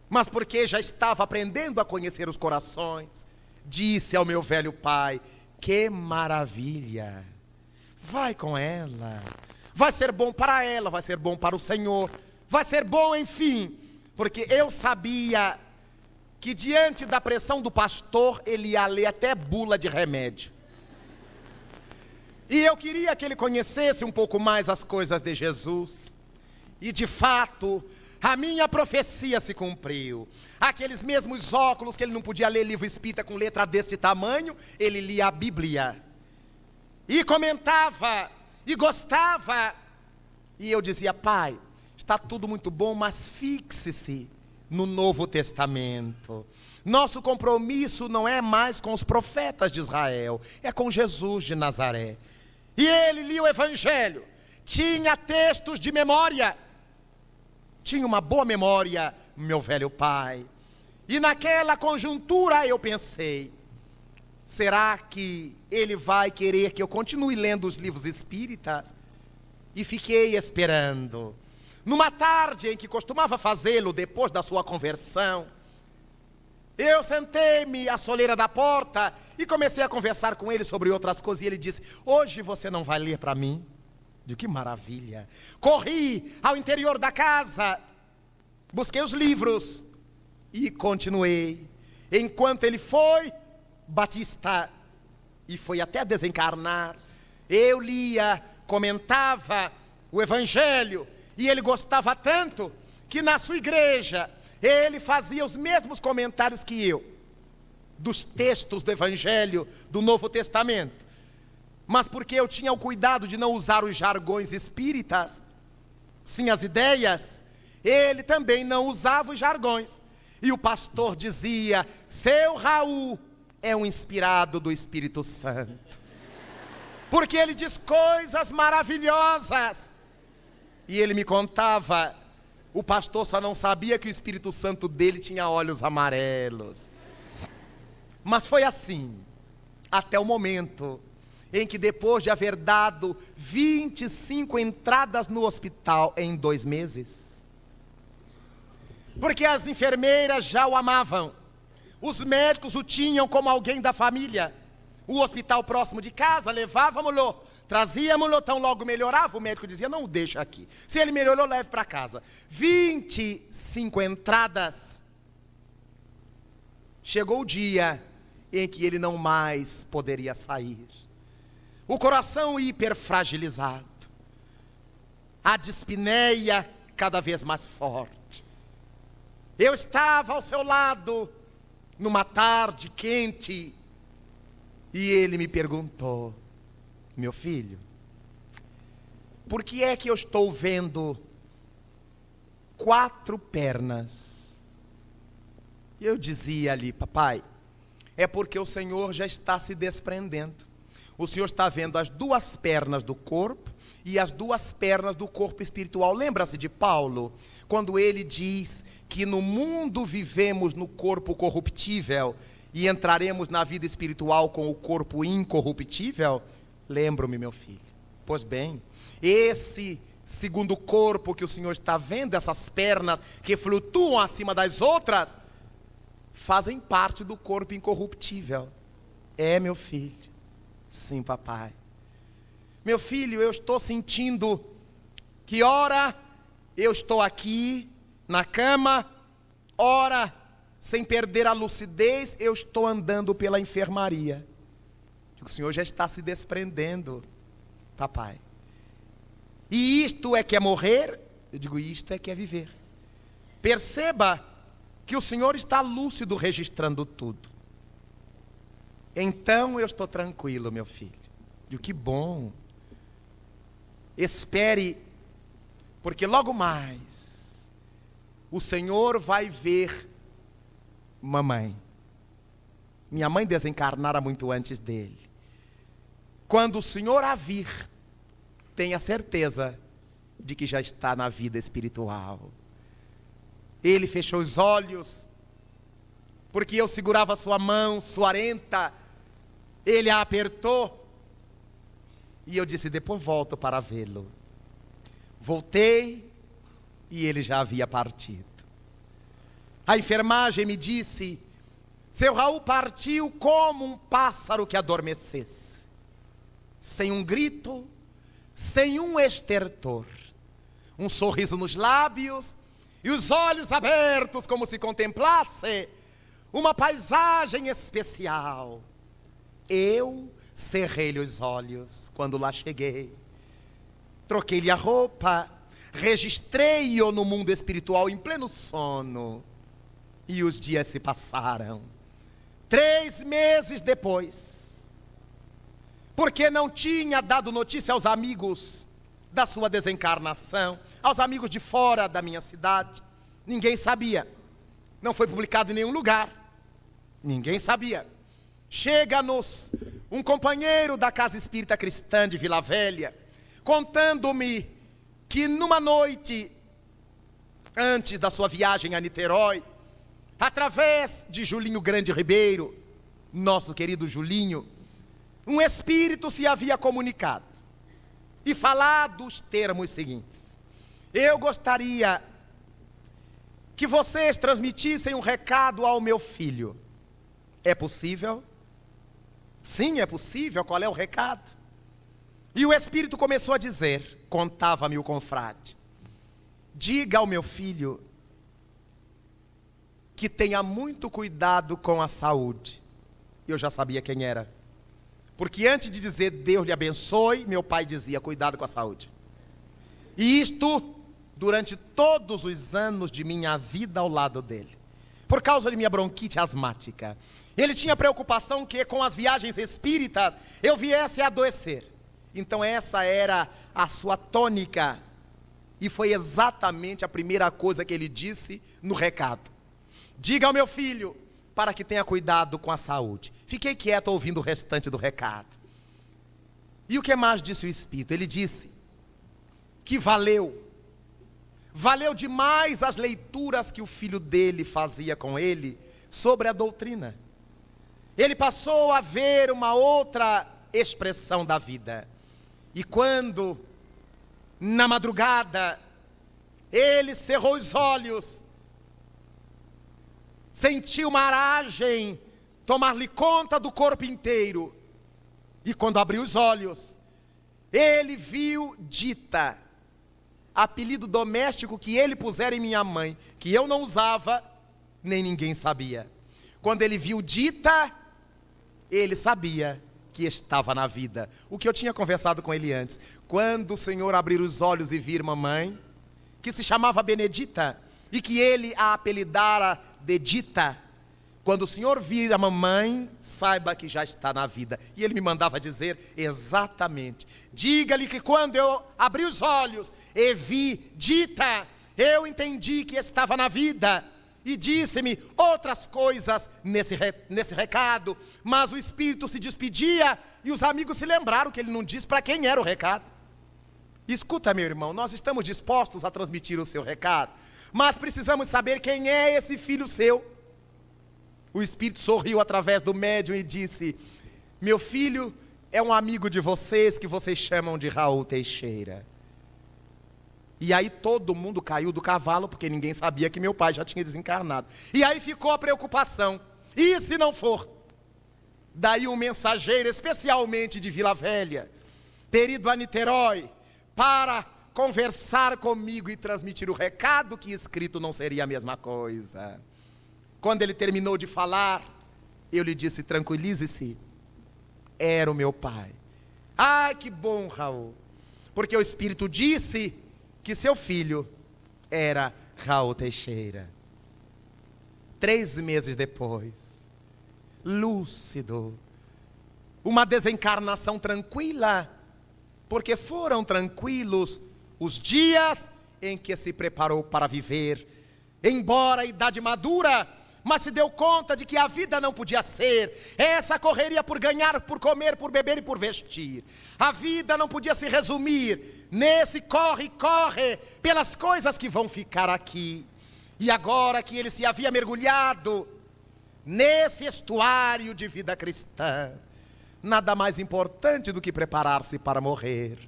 S1: Mas porque já estava aprendendo a conhecer os corações, disse ao meu velho pai: que maravilha, vai com ela, vai ser bom para ela, vai ser bom para o Senhor, vai ser bom, enfim. Porque eu sabia que diante da pressão do pastor, ele ia ler até bula de remédio. E eu queria que ele conhecesse um pouco mais as coisas de Jesus. E de fato, a minha profecia se cumpriu. Aqueles mesmos óculos que ele não podia ler livro espírita com letra desse tamanho, ele lia a Bíblia. E comentava, e gostava. E eu dizia: pai, está tudo muito bom, mas fixe-se no Novo Testamento. Nosso compromisso não é mais com os profetas de Israel, é com Jesus de Nazaré. E ele lia o Evangelho, tinha textos de memória, tinha uma boa memória, meu velho pai. E naquela conjuntura eu pensei: será que ele vai querer que eu continue lendo os livros espíritas? E fiquei esperando. Numa tarde em que costumava fazê-lo depois da sua conversão, eu sentei-me à soleira da porta e comecei a conversar com ele sobre outras coisas. E ele disse: hoje você não vai ler para mim? Eu: que maravilha. Corri ao interior da casa, busquei os livros e continuei. Enquanto ele foi batista e foi até desencarnar, eu lia, comentava o Evangelho. E ele gostava tanto que na sua igreja ele fazia os mesmos comentários que eu, dos textos do Evangelho do Novo Testamento. Mas porque eu tinha o cuidado de não usar os jargões espíritas, sim as ideias, ele também não usava os jargões. E o pastor dizia: seu Raul é um inspirado do Espírito Santo. Porque ele diz coisas maravilhosas. E ele me contava, o pastor só não sabia que o Espírito Santo dele tinha olhos amarelos. Mas foi assim, até o momento em que, depois de haver dado 25 entradas no hospital em 2 meses, porque as enfermeiras já o amavam, os médicos o tinham como alguém da família, o hospital próximo de casa, levávamos-lo, trazíamos-lo, tão logo melhorava, o médico dizia, não o deixa aqui, se ele melhorou, leve para casa. 25 entradas, chegou o dia em que ele não mais poderia sair. O coração hiperfragilizado, a dispneia cada vez mais forte. Eu estava ao seu lado, numa tarde quente, e ele me perguntou, meu filho, por que é que eu estou vendo 4 pernas? E eu dizia ali, papai, é porque o Senhor já está se desprendendo. O Senhor está vendo as 2 pernas do corpo e as 2 pernas do corpo espiritual. Lembra-se de Paulo, quando ele diz que no mundo vivemos no corpo corruptível e entraremos na vida espiritual com o corpo incorruptível? Lembro-me, meu filho. Pois bem, esse segundo corpo que o Senhor está vendo, essas pernas que flutuam acima das outras, fazem parte do corpo incorruptível. É, meu filho. Sim, papai. Meu filho, eu estou sentindo que ora eu estou aqui na cama, ora, sem perder a lucidez, eu estou andando pela enfermaria. O Senhor já está se desprendendo, papai. E isto é que é morrer? Eu digo, isto é que é viver. Perceba que o Senhor está lúcido registrando tudo. Então eu estou tranquilo, meu filho. Digo, que bom. Espere, porque logo mais o Senhor vai ver mamãe. Minha mãe desencarnara muito antes dele. Quando o Senhor a vir, tenha certeza de que já está na vida espiritual. Ele fechou os olhos, porque eu segurava sua mão suarenta, ele a apertou, e eu disse, depois volto para vê-lo. Voltei, e ele já havia partido. A enfermagem me disse, seu Raul partiu como um pássaro que adormecesse, sem um grito, sem um estertor, um sorriso nos lábios, e os olhos abertos como se contemplasse uma paisagem especial. Eu cerrei-lhe os olhos quando lá cheguei, troquei-lhe a roupa, registrei-o no mundo espiritual em pleno sono, e os dias se passaram. 3 meses depois, porque não tinha dado notícia aos amigos da sua desencarnação, aos amigos de fora da minha cidade, ninguém sabia, não foi publicado em nenhum lugar, ninguém sabia. Chega-nos um companheiro da Casa Espírita Cristã de Vila Velha, contando-me que numa noite, antes da sua viagem a Niterói, através de Julinho Grande Ribeiro, nosso querido Julinho, um espírito se havia comunicado e falado os termos seguintes: eu gostaria que vocês transmitissem um recado ao meu filho. É possível? Sim, é possível. Qual é o recado? E o espírito começou a dizer, contava-me o confrade, diga ao meu filho que tenha muito cuidado com a saúde. Eu já sabia quem era, porque antes de dizer Deus lhe abençoe, meu pai dizia cuidado com a saúde. E isto durante todos os anos de minha vida ao lado dele, por causa de minha bronquite asmática. Ele tinha preocupação que com as viagens espíritas eu viesse a adoecer. Então essa era a sua tônica, e foi exatamente a primeira coisa que ele disse no recado: diga ao meu filho para que tenha cuidado com a saúde. Fiquei quieto ouvindo o restante do recado. E o que mais disse o Espírito? Ele disse que valeu demais as leituras que o filho dele fazia com ele sobre a doutrina. Ele passou a ver uma outra expressão da vida. E quando, na madrugada, ele cerrou os olhos, sentiu uma aragem tomar-lhe conta do corpo inteiro. E quando abriu os olhos, ele viu Dita, apelido doméstico que ele pusera em minha mãe, que eu não usava, nem ninguém sabia. Quando ele viu Dita, ele sabia que estava na vida. O que eu tinha conversado com ele antes. Quando o Senhor abrir os olhos e vir mamãe, que se chamava Benedita, e que ele a apelidara de Dita, quando o Senhor vir a mamãe, saiba que já está na vida. E ele me mandava dizer exatamente: diga-lhe que quando eu abri os olhos e vi Dita, eu entendi que estava na vida. E disse-me outras coisas nesse recado, mas o Espírito se despedia e os amigos se lembraram que ele não disse para quem era o recado. Escuta, meu irmão, nós estamos dispostos a transmitir o seu recado, mas precisamos saber quem é esse filho seu. O Espírito sorriu através do médium e disse: meu filho é um amigo de vocês que vocês chamam de Raul Teixeira. E aí todo mundo caiu do cavalo, porque ninguém sabia que meu pai já tinha desencarnado. E aí ficou a preocupação: e se não for? Daí um mensageiro, especialmente de Vila Velha, ter ido a Niterói para conversar comigo e transmitir o recado, que escrito não seria a mesma coisa. Quando ele terminou de falar, eu lhe disse: tranquilize-se, era o meu pai. Ai, que bom, Raul, porque o Espírito disse que seu filho era Raul Teixeira. 3 meses depois, lúcido, uma desencarnação tranquila, porque foram tranquilos os dias em que se preparou para viver, embora a idade madura, mas se deu conta de que a vida não podia ser essa correria por ganhar, por comer, por beber e por vestir. A vida não podia se resumir nesse corre pelas coisas que vão ficar aqui. E agora que ele se havia mergulhado nesse estuário de vida cristã, nada mais importante do que preparar-se para morrer,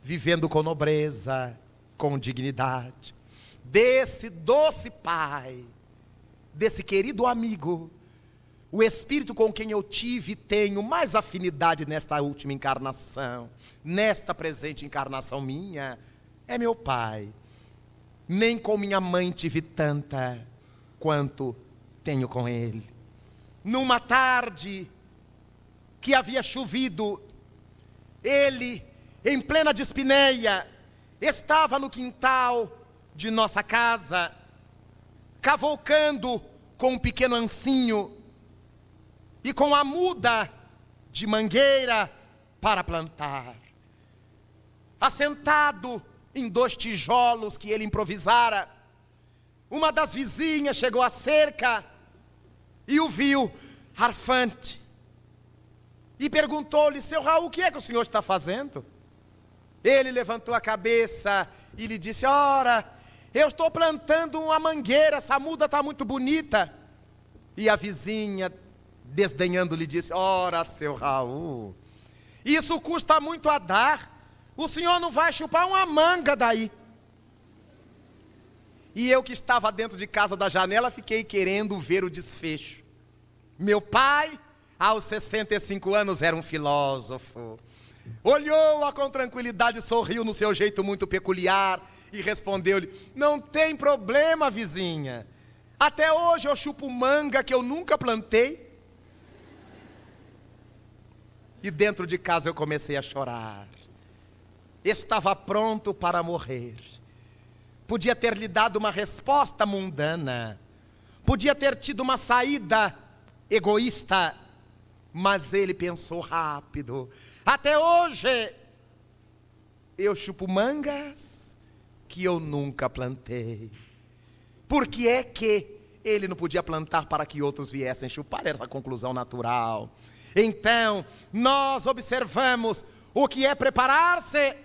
S1: vivendo com nobreza, com dignidade, desse doce pai, desse querido amigo, o Espírito com quem eu tive e tenho mais afinidade nesta última encarnação, nesta presente encarnação minha, é meu pai. Nem com minha mãe tive tanta quanto tenho com ele. Numa tarde que havia chovido, ele, em plena dispneia, estava no quintal de nossa casa, cavalcando com um pequeno ancinho e com a muda de mangueira para plantar. Assentado em 2 tijolos que ele improvisara, uma das vizinhas chegou à cerca e o viu arfante e perguntou-lhe: seu Raul, o que é que o senhor está fazendo? Ele levantou a cabeça e lhe disse: ora, eu estou plantando uma mangueira, essa muda está muito bonita. E a vizinha, desdenhando, lhe disse: ora, seu Raul, isso custa muito a dar, o senhor não vai chupar uma manga daí. E eu, que estava dentro de casa da janela, fiquei querendo ver o desfecho. Meu pai, aos 65 anos, era um filósofo. Olhou-a com tranquilidade, sorriu no seu jeito muito peculiar e respondeu-lhe: não tem problema, vizinha, até hoje eu chupo manga que eu nunca plantei. E dentro de casa eu comecei a chorar. Estava pronto para morrer. Podia ter lhe dado uma resposta mundana, podia ter tido uma saída egoísta, mas ele pensou rápido: até hoje eu chupo mangas que eu nunca plantei. Por que é que ele não podia plantar para que outros viessem chupar? Era a conclusão natural. Então, nós observamos o que é preparar-se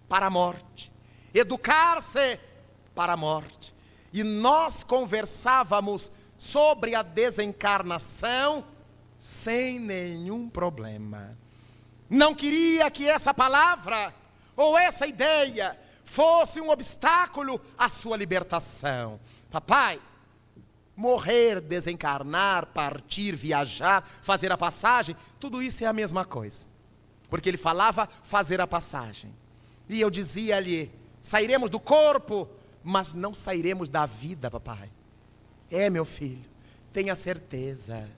S1: para a morte, educar-se para a morte. E nós conversávamos sobre a desencarnação sem nenhum problema. Não queria que essa palavra ou essa ideia fosse um obstáculo à sua libertação. Papai, morrer, desencarnar, partir, viajar, fazer a passagem, tudo isso é a mesma coisa. Porque ele falava fazer a passagem. E eu dizia-lhe, sairemos do corpo, mas não sairemos da vida, papai. É, meu filho, tenha certeza.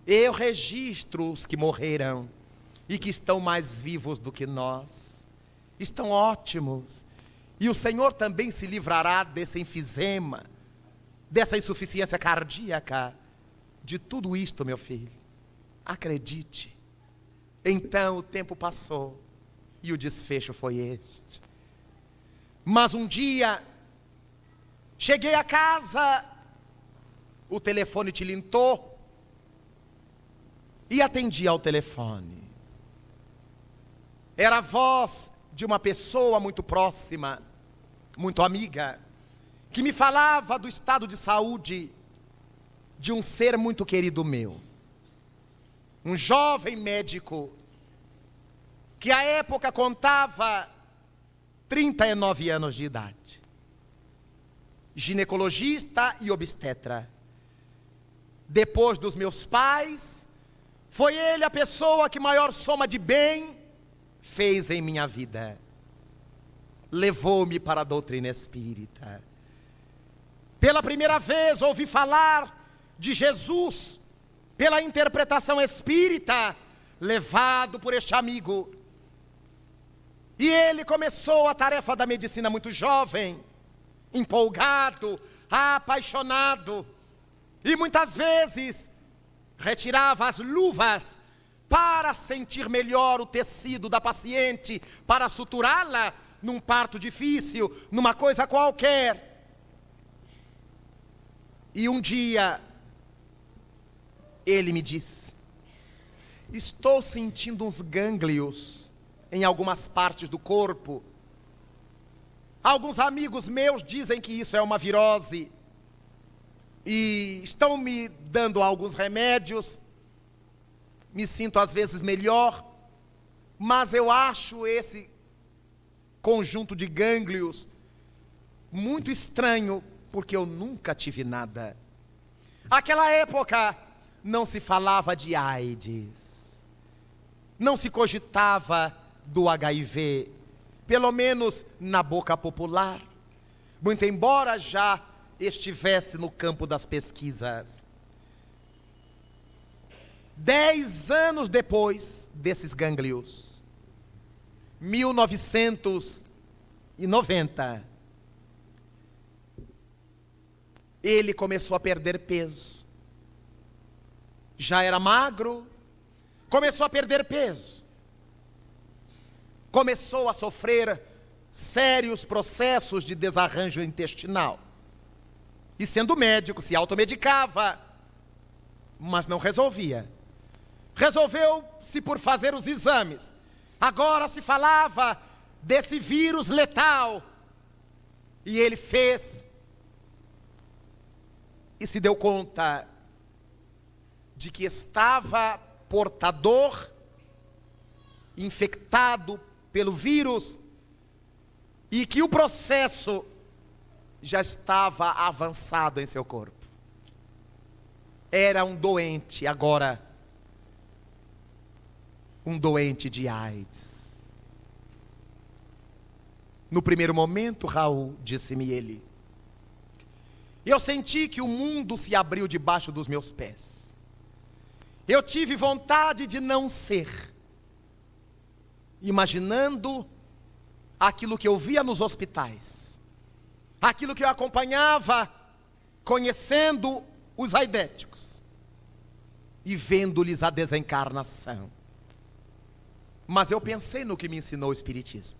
S1: Eu registro os que morreram e que estão mais vivos do que nós. Estão ótimos. E o Senhor também se livrará desse enfisema, dessa insuficiência cardíaca, de tudo isto, meu filho. Acredite. Então o tempo passou e o desfecho foi este. Mas um dia, cheguei a casa, o telefone tilintou e atendi ao telefone. Era a voz de uma pessoa muito próxima, muito amiga, que me falava do estado de saúde de um ser muito querido meu. Um jovem médico, que à época contava 39 anos de idade. Ginecologista e obstetra. Depois dos meus pais, foi ele a pessoa que maior soma de bem fez em minha vida. Levou-me para a doutrina espírita. Pela primeira vez ouvi falar de Jesus pela interpretação espírita, levado por este amigo. E ele começou a tarefa da medicina muito jovem, empolgado, apaixonado, e muitas vezes retirava as luvas para sentir melhor o tecido da paciente, para suturá-la num parto difícil, numa coisa qualquer. E um dia ele me disse: estou sentindo uns gânglios em algumas partes do corpo. Alguns amigos meus dizem que isso é uma virose e estão me dando alguns remédios. Me sinto às vezes melhor, mas eu acho esse conjunto de gânglios muito estranho, porque eu nunca tive nada. Naquela época não se falava de AIDS, não se cogitava do HIV, pelo menos na boca popular, muito embora já estivesse no campo das pesquisas. 10 anos depois desses gânglios, 1990, ele começou a perder peso. Já era magro, começou a perder peso. Começou a sofrer sérios processos de desarranjo intestinal. E sendo médico, se automedicava, mas não resolvia. Resolveu-se por fazer os exames. Agora se falava desse vírus letal. E ele fez e se deu conta de que estava portador, infectado pelo vírus, e que o processo já estava avançado em seu corpo. Era um doente agora, um doente de AIDS. No primeiro momento, Raul, disse-me ele, eu senti que o mundo se abriu debaixo dos meus pés. Eu tive vontade de não ser, imaginando aquilo que eu via nos hospitais, aquilo que eu acompanhava, conhecendo os aidéticos e vendo-lhes a desencarnação. Mas eu pensei no que me ensinou o Espiritismo.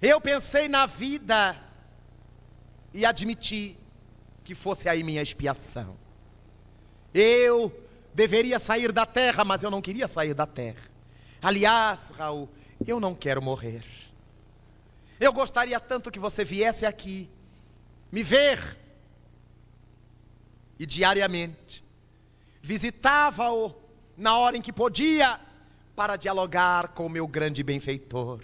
S1: Eu pensei na vida e admiti que fosse aí minha expiação. Eu deveria sair da terra, mas eu não queria sair da terra. Aliás, Raul, eu não quero morrer. Eu gostaria tanto que você viesse aqui me ver. E diariamente visitava-o na hora em que podia, para dialogar com o meu grande benfeitor.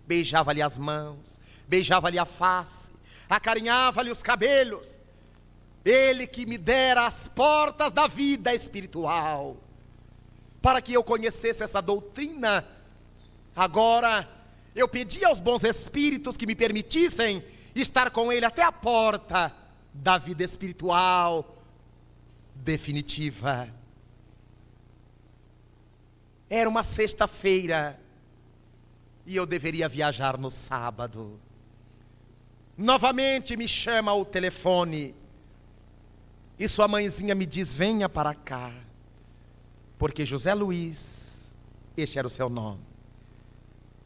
S1: Beijava-lhe as mãos, beijava-lhe a face, acarinhava-lhe os cabelos. Ele que me dera as portas da vida espiritual, para que eu conhecesse essa doutrina. Agora eu pedi aos bons espíritos que me permitissem estar com ele até a porta da vida espiritual definitiva. Era uma sexta-feira e eu deveria viajar no sábado. Novamente me chama o telefone e sua mãezinha me diz: venha para cá, porque José Luiz, este era o seu nome,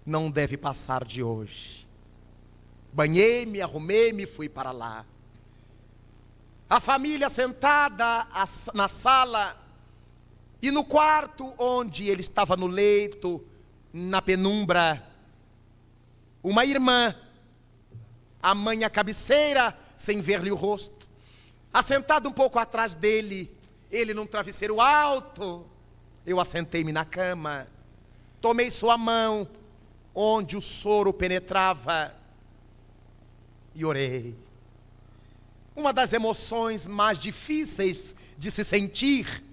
S1: não deve passar de hoje. Banhei-me, arrumei-me, fui para lá. A família sentada na sala, e no quarto onde ele estava no leito, na penumbra, uma irmã, a mãe à cabeceira, sem ver-lhe o rosto, assentado um pouco atrás dele, ele num travesseiro alto. Eu assentei-me na cama, tomei sua mão, onde o soro penetrava, e orei. Uma das emoções mais difíceis de se sentir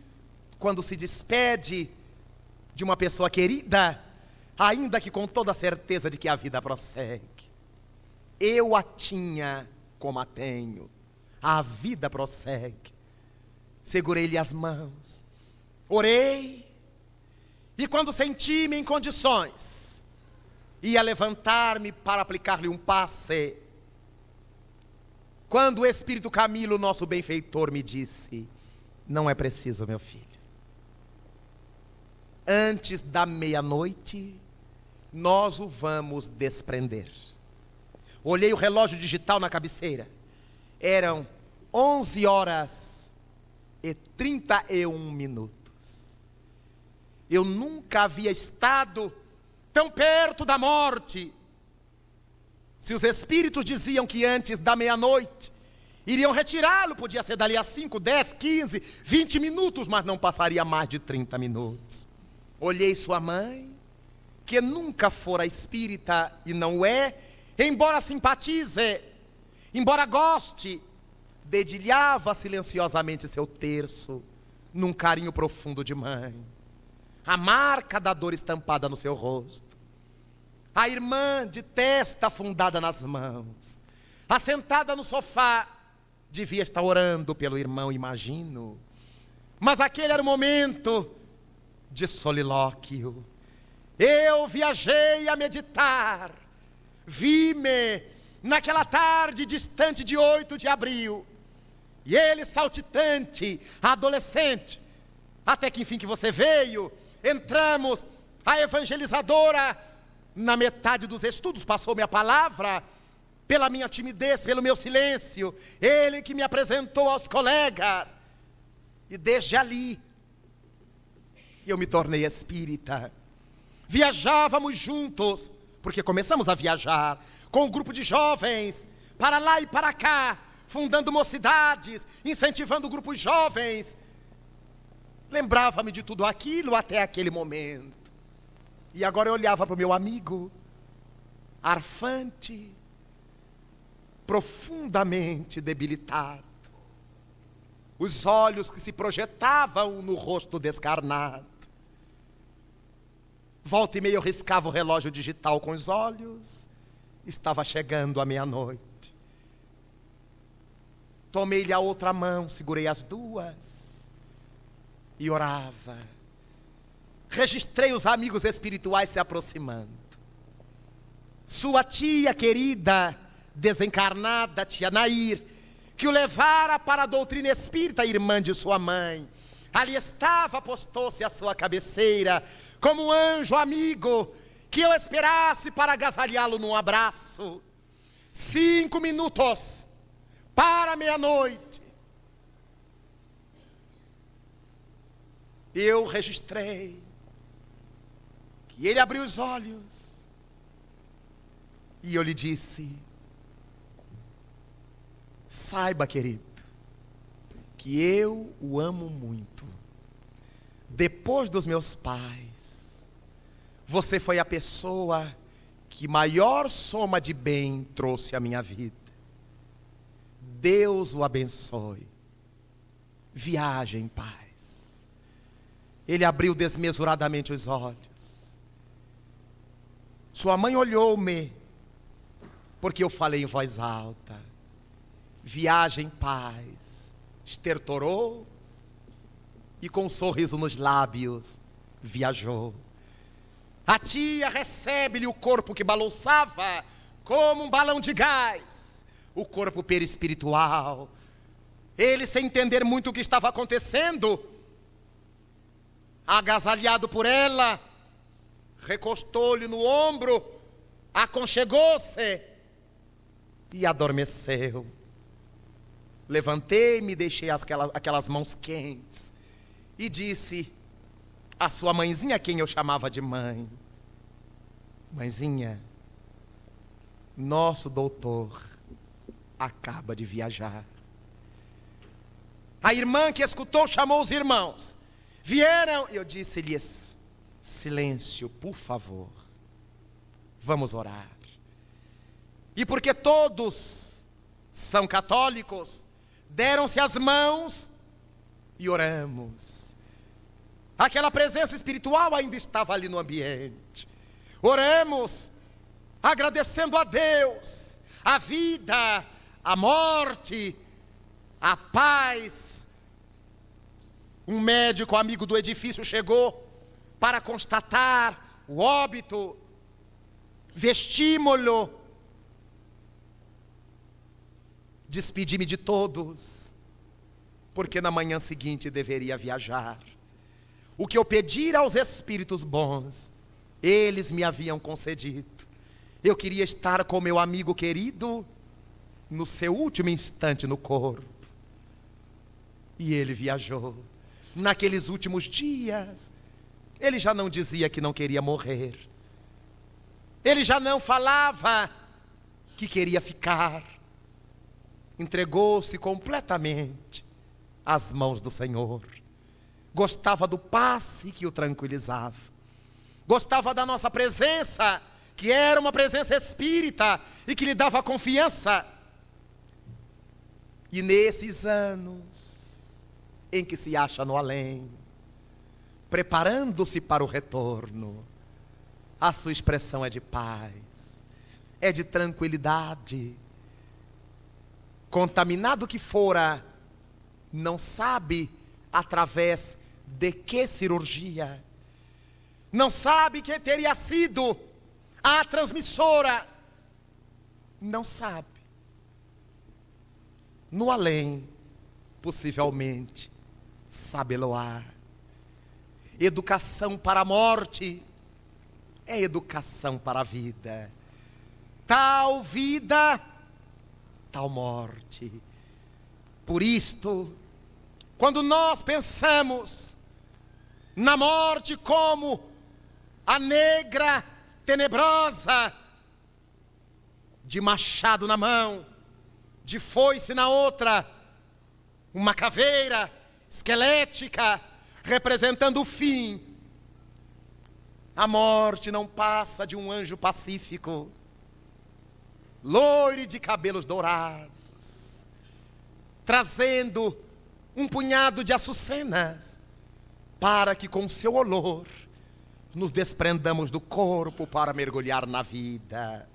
S1: quando se despede de uma pessoa querida, ainda que com toda a certeza de que a vida prossegue. Eu a tinha como a tenho, a vida prossegue. Segurei-lhe as mãos, orei, e quando senti-me em condições, ia levantar-me para aplicar-lhe um passe, quando o Espírito Camilo, nosso benfeitor, me disse: não é preciso, meu filho. Antes da meia-noite, nós o vamos desprender. Olhei o relógio digital na cabeceira. Eram 11h31. Eu nunca havia estado tão perto da morte. Se os espíritos diziam que antes da meia-noite iriam retirá-lo, podia ser dali a 5, 10, 15, 20 minutos, mas não passaria mais de 30 minutos. Olhei sua mãe, que nunca fora espírita e não é, embora simpatize, embora goste, dedilhava silenciosamente seu terço, num carinho profundo de mãe. A marca da dor estampada no seu rosto. A irmã de testa afundada nas mãos, assentada no sofá, devia estar orando pelo irmão, imagino. Mas aquele era o momento de solilóquio. Eu viajei a meditar, vi-me naquela tarde distante de 8 de abril, e ele saltitante, adolescente, até que enfim que você veio, entramos, a evangelizadora, na metade dos estudos, passou-me a palavra, pela minha timidez, pelo meu silêncio, ele que me apresentou aos colegas, e desde ali, eu me tornei espírita. Viajávamos juntos, porque começamos a viajar, com um grupo de jovens, para lá e para cá, fundando mocidades, incentivando grupos jovens. Lembrava-me de tudo aquilo até aquele momento. E agora eu olhava para o meu amigo, arfante, profundamente debilitado, os olhos que se projetavam no rosto descarnado. Volta e meia eu riscava o relógio digital com os olhos, estava chegando a meia-noite. Tomei-lhe a outra mão, segurei as duas e orava. Registrei os amigos espirituais se aproximando. Sua tia querida, desencarnada, tia Nair, que o levara para a doutrina espírita, irmã de sua mãe, ali estava, postou-se à sua cabeceira, como um anjo amigo, que eu esperasse para agasalhá-lo num abraço. 5 minutos para meia-noite. Eu registrei E ele abriu os olhos. E eu lhe disse: saiba, querido, que eu o amo muito. Depois dos meus pais, você foi a pessoa que maior soma de bem trouxe à minha vida. Deus o abençoe. Viaje em paz. Ele abriu desmesuradamente os olhos. Sua mãe olhou-me, porque eu falei em voz alta. Viaje em paz. Estertorou e com um sorriso nos lábios viajou. A tia recebe-lhe o corpo que balançava como um balão de gás, o corpo perispiritual. Ele, sem entender muito o que estava acontecendo, agasalhado por ela, recostou-lhe no ombro, aconchegou-se e adormeceu. Levantei-me, deixei aquelas mãos quentes e disse à sua mãezinha, quem eu chamava de mãe: mãezinha, nosso doutor acaba de viajar. A irmã que escutou chamou os irmãos. Vieram e eu disse-lhes: silêncio, por favor. Vamos orar. E porque todos são católicos, deram-se as mãos e oramos. Aquela presença espiritual ainda estava ali no ambiente. Oramos, agradecendo a Deus, a vida, a morte, a paz. Um médico amigo do edifício chegou para constatar o óbito. Vestimos-lo. Despedi-me de todos, porque na manhã seguinte deveria viajar. O que eu pedir aos espíritos bons, eles me haviam concedido. Eu queria estar com meu amigo querido no seu último instante no corpo. E ele viajou. Naqueles últimos dias, ele já não dizia que não queria morrer. Ele já não falava que queria ficar. Entregou-se completamente às mãos do Senhor. Gostava do passe que o tranquilizava. Gostava da nossa presença, que era uma presença espírita e que lhe dava confiança. E nesses anos em que se acha no além, preparando-se para o retorno, a sua expressão é de paz, é de tranquilidade. Contaminado que fora, não sabe através de que cirurgia, não sabe que teria sido a transmissora, não sabe. No além, possivelmente, sabe-lo-á. Educação para a morte é educação para a vida. Tal vida, tal morte. Por isto, quando nós pensamos na morte como a negra tenebrosa, de machado na mão, de foice na outra, uma caveira esquelética representando o fim, a morte não passa de um anjo pacífico, loiro de cabelos dourados, trazendo um punhado de açucenas, para que com seu olor nos desprendamos do corpo para mergulhar na vida.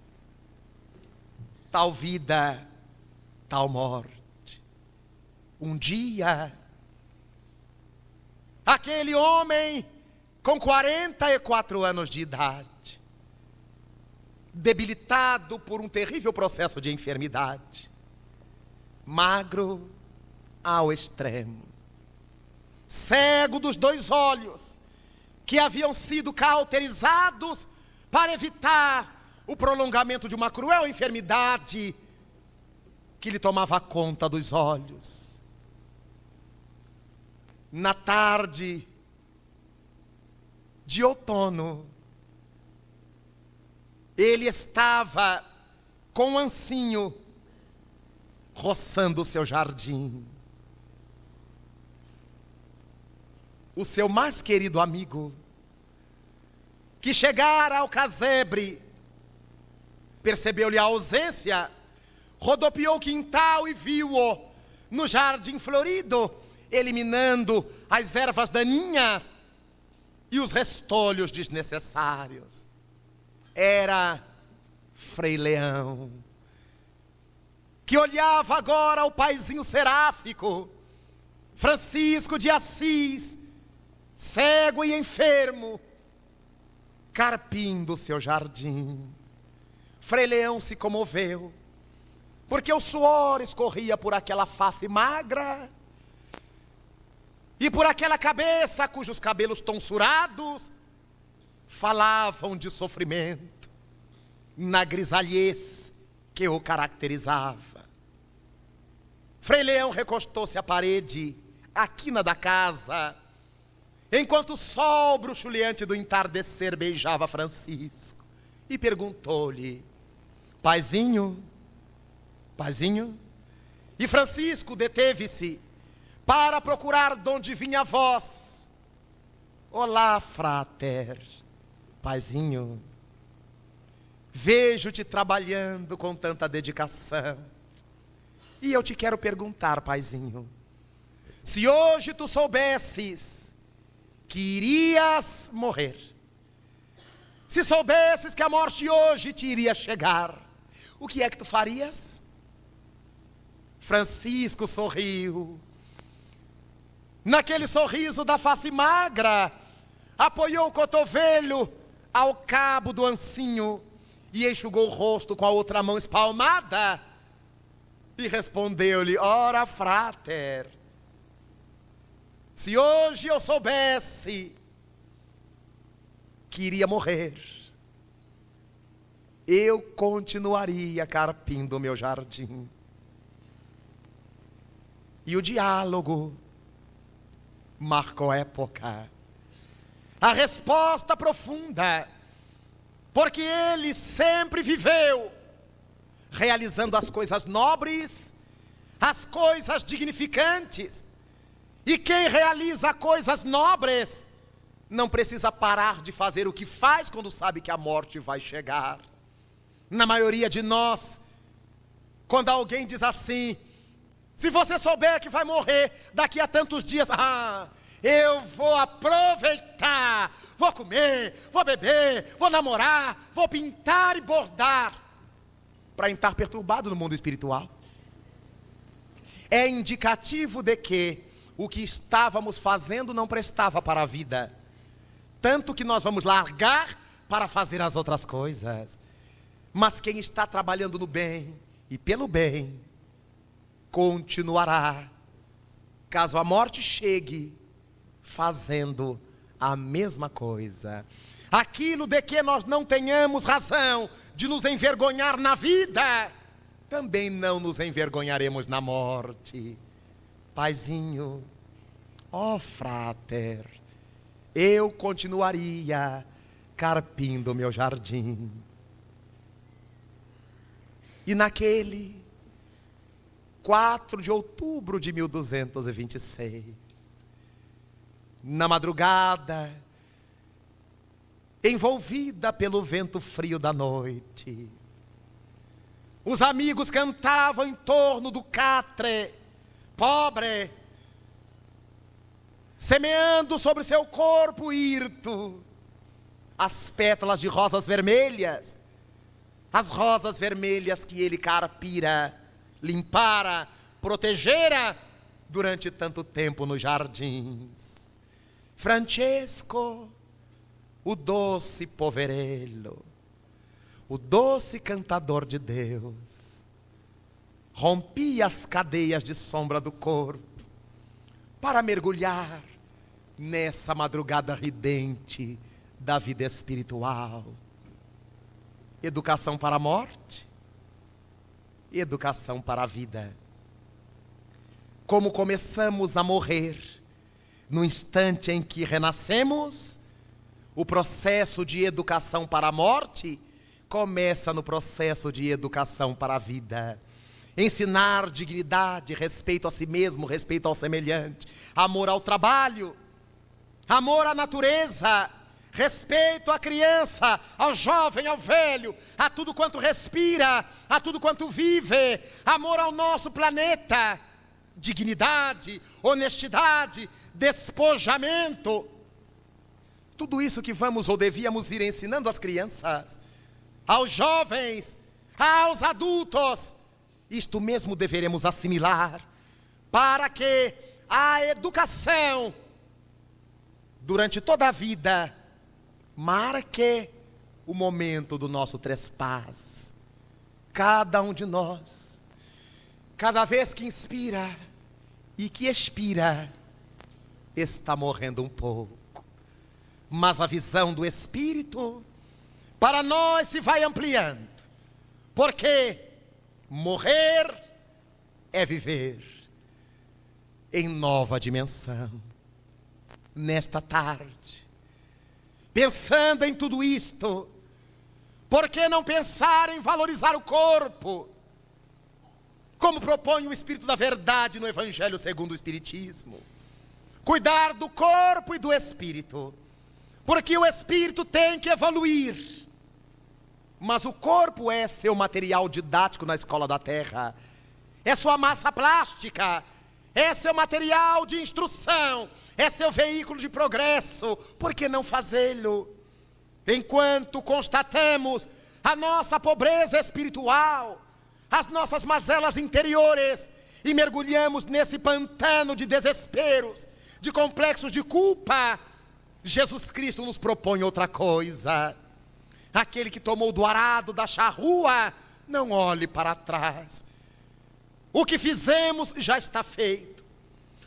S1: Tal vida, tal morte. Um dia, aquele homem com 44 anos de idade, debilitado por um terrível processo de enfermidade, magro ao extremo, cego dos 2 olhos, que haviam sido cauterizados para evitar o prolongamento de uma cruel enfermidade que lhe tomava conta dos olhos. Na tarde de outono, ele estava com um ancinho roçando o seu jardim. O seu mais querido amigo, que chegara ao casebre, percebeu-lhe a ausência, rodopiou o quintal e viu-o no jardim florido, eliminando as ervas daninhas e os restolhos desnecessários. Era Frei Leão, que olhava agora o paizinho seráfico, Francisco de Assis, cego e enfermo, carpindo o seu jardim. Frei Leão se comoveu, porque o suor escorria por aquela face magra e por aquela cabeça cujos cabelos tonsurados falavam de sofrimento na grisalhez que o caracterizava. Frei Leão recostou-se à parede, à quina da casa, enquanto o sol bruxuleante do entardecer beijava Francisco, e perguntou-lhe: paizinho, paizinho? E Francisco deteve-se para procurar de onde vinha a voz. Olá, frater, paizinho. Vejo-te trabalhando com tanta dedicação. E eu te quero perguntar, paizinho, se hoje tu soubesses que irias morrer, se soubesses que a morte hoje te iria chegar, o que é que tu farias? Francisco sorriu. Naquele sorriso da face magra, apoiou o cotovelo ao cabo do ancinho e enxugou o rosto com a outra mão espalmada e respondeu-lhe: ora, frater, se hoje eu soubesse que iria morrer, eu continuaria carpindo o meu jardim. E o diálogo marcou época. A resposta profunda, porque ele sempre viveu realizando as coisas nobres, as coisas dignificantes. E quem realiza coisas nobres não precisa parar de fazer o que faz quando sabe que a morte vai chegar. Na maioria de nós, quando alguém diz assim: se você souber que vai morrer daqui a tantos dias, eu vou aproveitar, vou comer, vou beber, vou namorar, vou pintar e bordar, para estar perturbado no mundo espiritual. É indicativo de que o que estávamos fazendo não prestava para a vida, tanto que nós vamos largar para fazer as outras coisas. Mas quem está trabalhando no bem e pelo bem, continuará, caso a morte chegue, fazendo a mesma coisa. Aquilo de que nós não tenhamos razão de nos envergonhar na vida, também não nos envergonharemos na morte. Paizinho, ó frater, eu continuaria carpindo o meu jardim. E naquele 4 de outubro de 1226, na madrugada, envolvida pelo vento frio da noite, os amigos cantavam em torno do catre pobre, semeando sobre seu corpo hirto as pétalas de rosas vermelhas, as rosas vermelhas que ele carpira, limpara, protegera durante tanto tempo nos jardins. Francesco, o doce poverello, o doce cantador de Deus, rompia as cadeias de sombra do corpo para mergulhar nessa madrugada ridente da vida espiritual. Educação para a morte, educação para a vida. Como começamos a morrer no instante em que renascemos, o processo de educação para a morte começa no processo de educação para a vida. Ensinar dignidade, respeito a si mesmo, respeito ao semelhante, amor ao trabalho, amor à natureza, respeito à criança, ao jovem, ao velho, a tudo quanto respira, a tudo quanto vive, amor ao nosso planeta, dignidade, honestidade, despojamento. Tudo isso que vamos ou devíamos ir ensinando às crianças, aos jovens, aos adultos, isto mesmo deveremos assimilar, para que a educação, durante toda a vida, marque o momento do nosso trespasse. Cada um de nós, cada vez que inspira e que expira, está morrendo um pouco. Mas a visão do Espírito, para nós se vai ampliando. Porque morrer é viver em nova dimensão. Nesta tarde, pensando em tudo isto, por que não pensar em valorizar o corpo? Como propõe o Espírito da Verdade no Evangelho segundo o Espiritismo. Cuidar do corpo e do espírito. Porque o espírito tem que evoluir. Mas o corpo é seu material didático na escola da terra. É sua massa plástica. É seu material de instrução. É seu veículo de progresso. Por que não fazê-lo? Enquanto constatamos a nossa pobreza espiritual, as nossas mazelas interiores, e mergulhamos nesse pantano de desesperos, de complexos de culpa, Jesus Cristo nos propõe outra coisa. Aquele que tomou do arado da charrua, não olhe para trás. O que fizemos já está feito.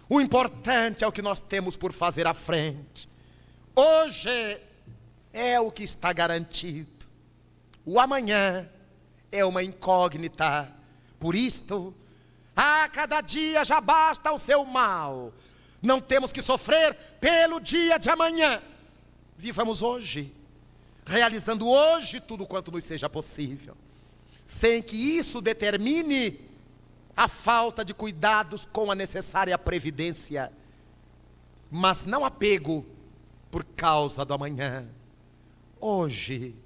S1: O importante é o que nós temos por fazer à frente. Hoje é o que está garantido. O amanhã é uma incógnita. Por isto, a cada dia já basta o seu mal. Não temos que sofrer pelo dia de amanhã. Vivamos hoje, realizando hoje tudo quanto nos seja possível, sem que isso determine a falta de cuidados com a necessária previdência, mas não apego por causa do amanhã. Hoje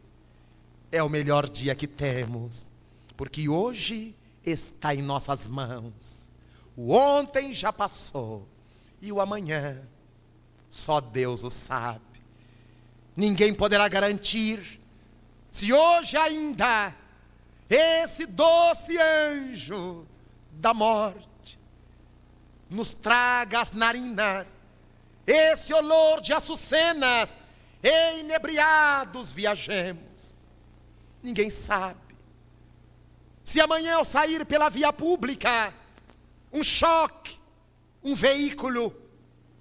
S1: é o melhor dia que temos, porque hoje está em nossas mãos. O ontem já passou e o amanhã só Deus o sabe. Ninguém poderá garantir se hoje ainda esse doce anjo da morte nos traga as narinas esse olor de açucenas e inebriados viajemos. Ninguém sabe se amanhã ao sair pela via pública um choque, um veículo,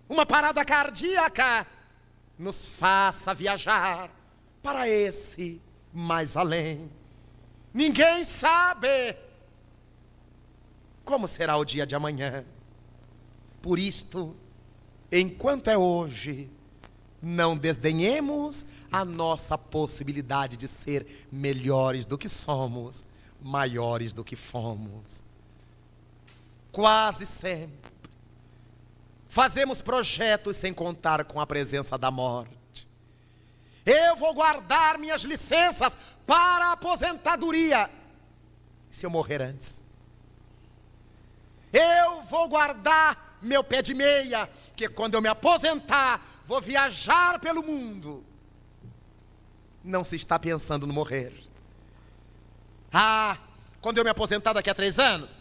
S1: uma parada cardíaca nos faça viajar para esse mais além. Ninguém sabe como será o dia de amanhã. Por isto, enquanto é hoje, não desdenhemos a nossa possibilidade de ser melhores do que somos, maiores do que fomos. Quase sempre fazemos projetos sem contar com a presença da morte. Eu vou guardar minhas licenças para a aposentadoria. E se eu morrer antes? Eu vou guardar meu pé de meia, que quando eu me aposentar, vou viajar pelo mundo. Não se está pensando no morrer. Quando eu me aposentar daqui a 3 anos,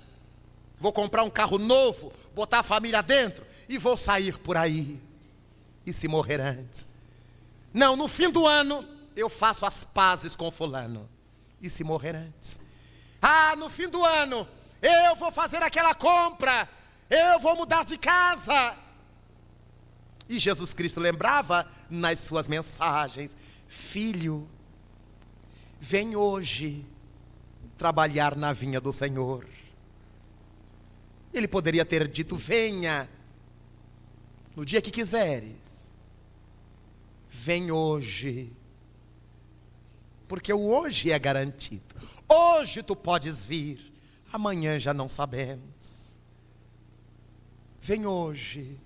S1: vou comprar um carro novo, botar a família dentro e vou sair por aí. E se morrer antes? Não, no fim do ano eu faço as pazes com fulano. E se morrer antes? No fim do ano eu vou fazer aquela compra, eu vou mudar de casa. E Jesus Cristo lembrava nas suas mensagens: filho, vem hoje trabalhar na vinha do Senhor. Ele poderia ter dito: venha no dia que quiseres. Vem hoje. porque o hoje é garantido. Hoje tu podes vir, amanhã já não sabemos. Vem hoje.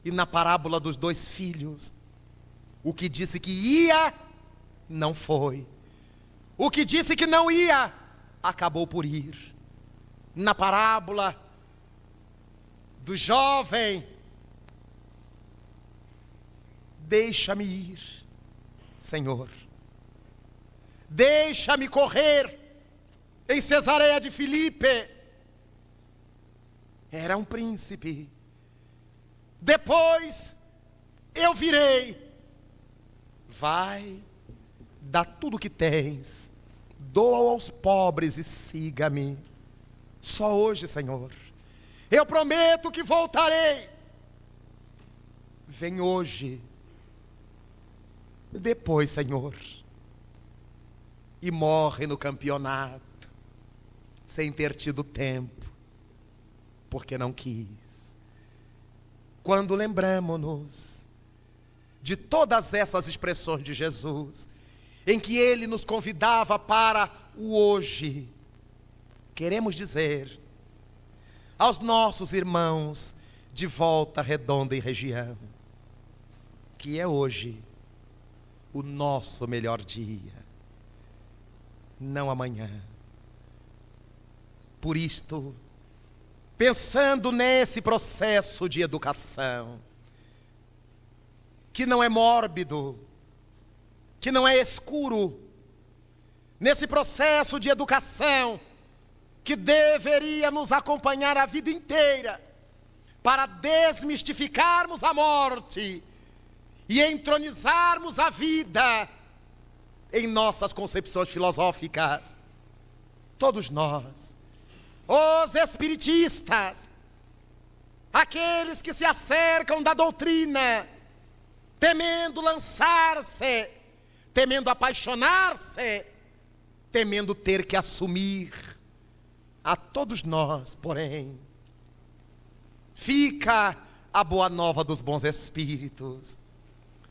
S1: E na parábola dos 2 filhos, o que disse que ia, não foi. O que disse que não ia, acabou por ir. Na parábola do jovem, deixa-me ir, Senhor. Deixa-me correr em Cesareia de Filipe. Era um príncipe. Depois eu virei. Vai, dá tudo que tens, doa aos pobres e siga-me. Só hoje, Senhor. Eu prometo que voltarei. Vem hoje. Depois, Senhor. E morre no campeonato, sem ter tido tempo, porque não quis. Quando lembramos-nos de todas essas expressões de Jesus, em que Ele nos convidava para o hoje, queremos dizer aos nossos irmãos de Volta Redonda e região, que é hoje o nosso melhor dia, não amanhã. Por isto, pensando nesse processo de educação, que não é mórbido, que não é escuro, nesse processo de educação, que deveria nos acompanhar a vida inteira, para desmistificarmos a morte e entronizarmos a vida em nossas concepções filosóficas. Todos nós, os espiritistas, aqueles que se acercam da doutrina, temendo lançar-se, temendo apaixonar-se, temendo ter que assumir, a todos nós, porém, fica a boa nova dos bons espíritos,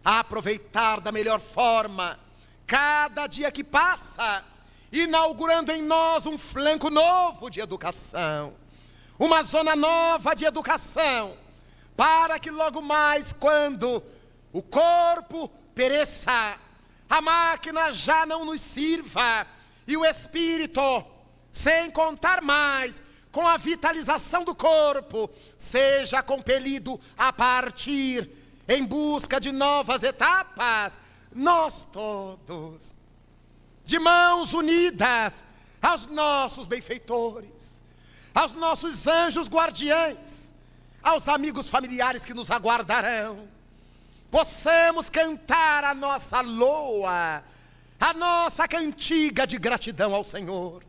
S1: a aproveitar da melhor forma cada dia que passa, inaugurando em nós um flanco novo de educação, uma zona nova de educação, para que logo mais, quando o corpo pereça, a máquina já não nos sirva, e o espírito, sem contar mais com a vitalização do corpo, seja compelido a partir em busca de novas etapas, nós todos, de mãos unidas aos nossos benfeitores, aos nossos anjos guardiães, aos amigos familiares que nos aguardarão, possamos cantar a nossa loa, a nossa cantiga de gratidão ao Senhor.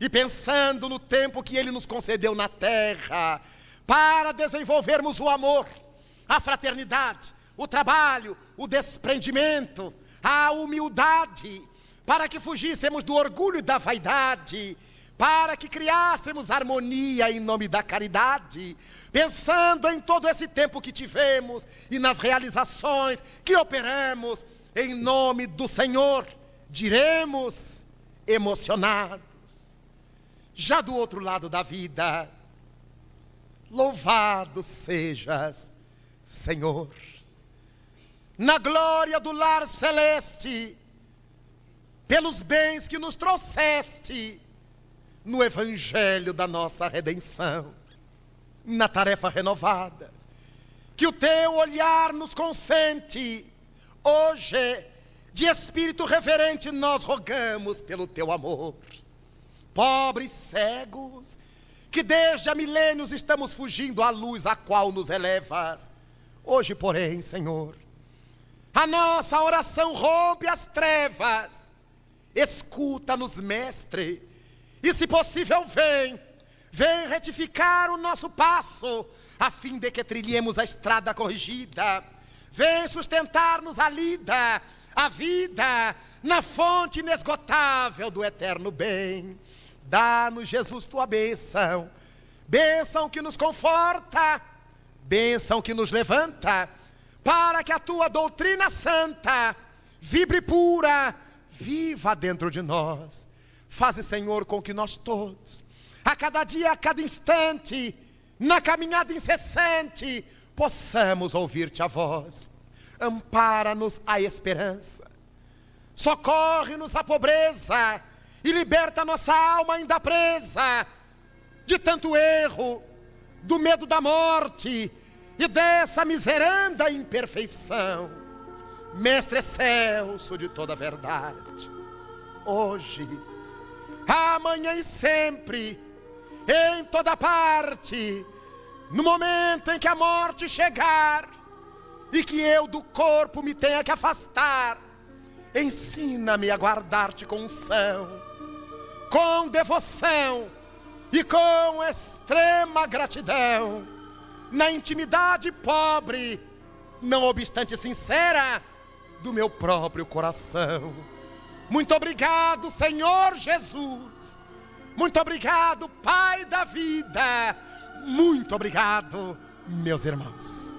S1: E pensando no tempo que Ele nos concedeu na terra, para desenvolvermos o amor, a fraternidade, o trabalho, o desprendimento, a humildade, para que fugíssemos do orgulho e da vaidade, para que criássemos harmonia em nome da caridade, pensando em todo esse tempo que tivemos e nas realizações que operamos, em nome do Senhor, diremos, emocionados, já do outro lado da vida, louvado sejas, Senhor, na glória do lar celeste, pelos bens que nos trouxeste, no evangelho da nossa redenção, na tarefa renovada, que o teu olhar nos consente. Hoje, de espírito reverente, nós rogamos pelo teu amor. Pobres cegos, que desde há milênios estamos fugindo à luz a qual nos elevas. Hoje, porém, Senhor, a nossa oração rompe as trevas. Escuta-nos, Mestre, e se possível vem retificar o nosso passo, a fim de que trilhemos a estrada corrigida. Vem sustentar-nos a lida, a vida, na fonte inesgotável do eterno bem. Dá-nos, Jesus, tua bênção, bênção que nos conforta, bênção que nos levanta, para que a tua doutrina santa vibre pura viva dentro de nós. Faze, Senhor, com que nós todos, a cada dia, a cada instante, na caminhada incessante, possamos ouvir-te a voz. Ampara-nos a esperança, socorre-nos a pobreza e liberta nossa alma ainda presa de tanto erro, do medo da morte e dessa miseranda imperfeição. Mestre excelso de toda a verdade, hoje, amanhã e sempre, em toda parte, no momento em que a morte chegar e que eu do corpo me tenha que afastar, ensina-me a guardar-te com unção, com devoção e com extrema gratidão, na intimidade pobre, não obstante sincera, do meu próprio coração. Muito obrigado, Senhor Jesus. Muito obrigado, Pai da vida. Muito obrigado, meus irmãos.